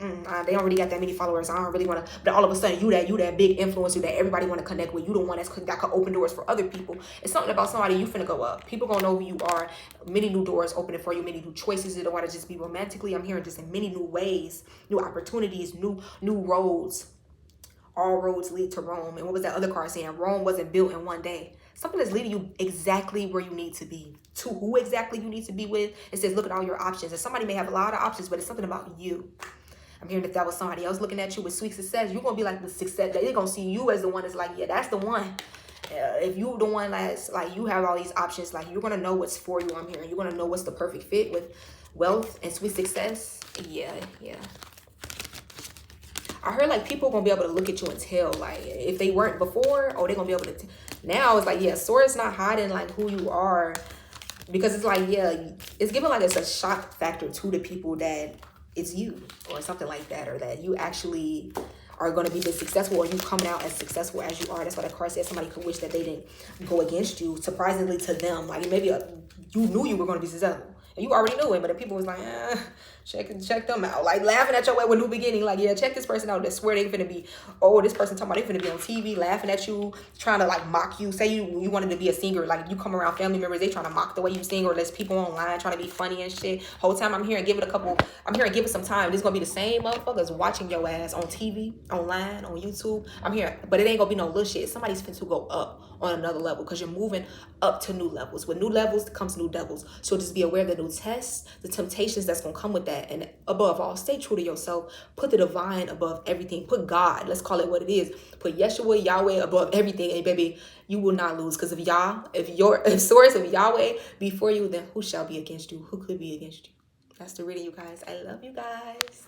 they already got that many followers, I don't really want to. But all of a sudden you that big influencer that everybody want to connect with. You the one that could open doors for other people. It's something about somebody, you finna go up. People gonna know who you are. Many new doors opening for you, many new choices. It don't want to just be romantically. I'm hearing just in many new ways, new opportunities, new roads. All roads lead to Rome. And what was that other card saying? Rome wasn't built in one day. Something that's leading you exactly where you need to be. To who exactly you need to be with. It says, look at all your options. And somebody may have a lot of options, but it's something about you. I'm hearing if that was somebody else looking at you with sweet success, you're going to be like the success. They're going to see you as the one that's like, yeah, that's the one. If you the one that's like, you have all these options, like you're going to know what's for you. I'm hearing you're going to know what's the perfect fit with wealth and sweet success. Yeah. I heard like people gonna be able to look at you and tell, like if they weren't before, oh, they're gonna be able to now. It's like, yeah, Sora's not hiding like who you are, because it's like, yeah, it's given like it's a shock factor to the people that it's you or something like that, or that you actually are going to be this successful, or you coming out as successful as you are. That's why the card said somebody could wish that they didn't go against you. Surprisingly to them, like maybe you knew you were going to be successful and you already knew it, but the people was like, check them out, like laughing at your way with new beginning, like, yeah, check this person out. They swear they finna be, oh, this person talking about they finna be on TV laughing at you, trying to like mock you. Say you wanted to be a singer, like you come around family members, they trying to mock the way you sing, or there's people online trying to be funny and shit. Whole time I'm here and give it some time. This gonna be the same motherfuckers watching your ass on TV, online, on YouTube. I'm here, but it ain't gonna be no little shit. Somebody's finna go up on another level, because you're moving up to new levels. With new levels comes new devils. So just be aware of the new tests, the temptations that's gonna come with that. And above all, stay true to yourself. Put the divine above everything. Put God, let's call it what it is. Put Yeshua, Yahweh above everything. And baby, you will not lose. Because if source of Yahweh before you, then who shall be against you? Who could be against you? That's the reading, you guys. I love you guys.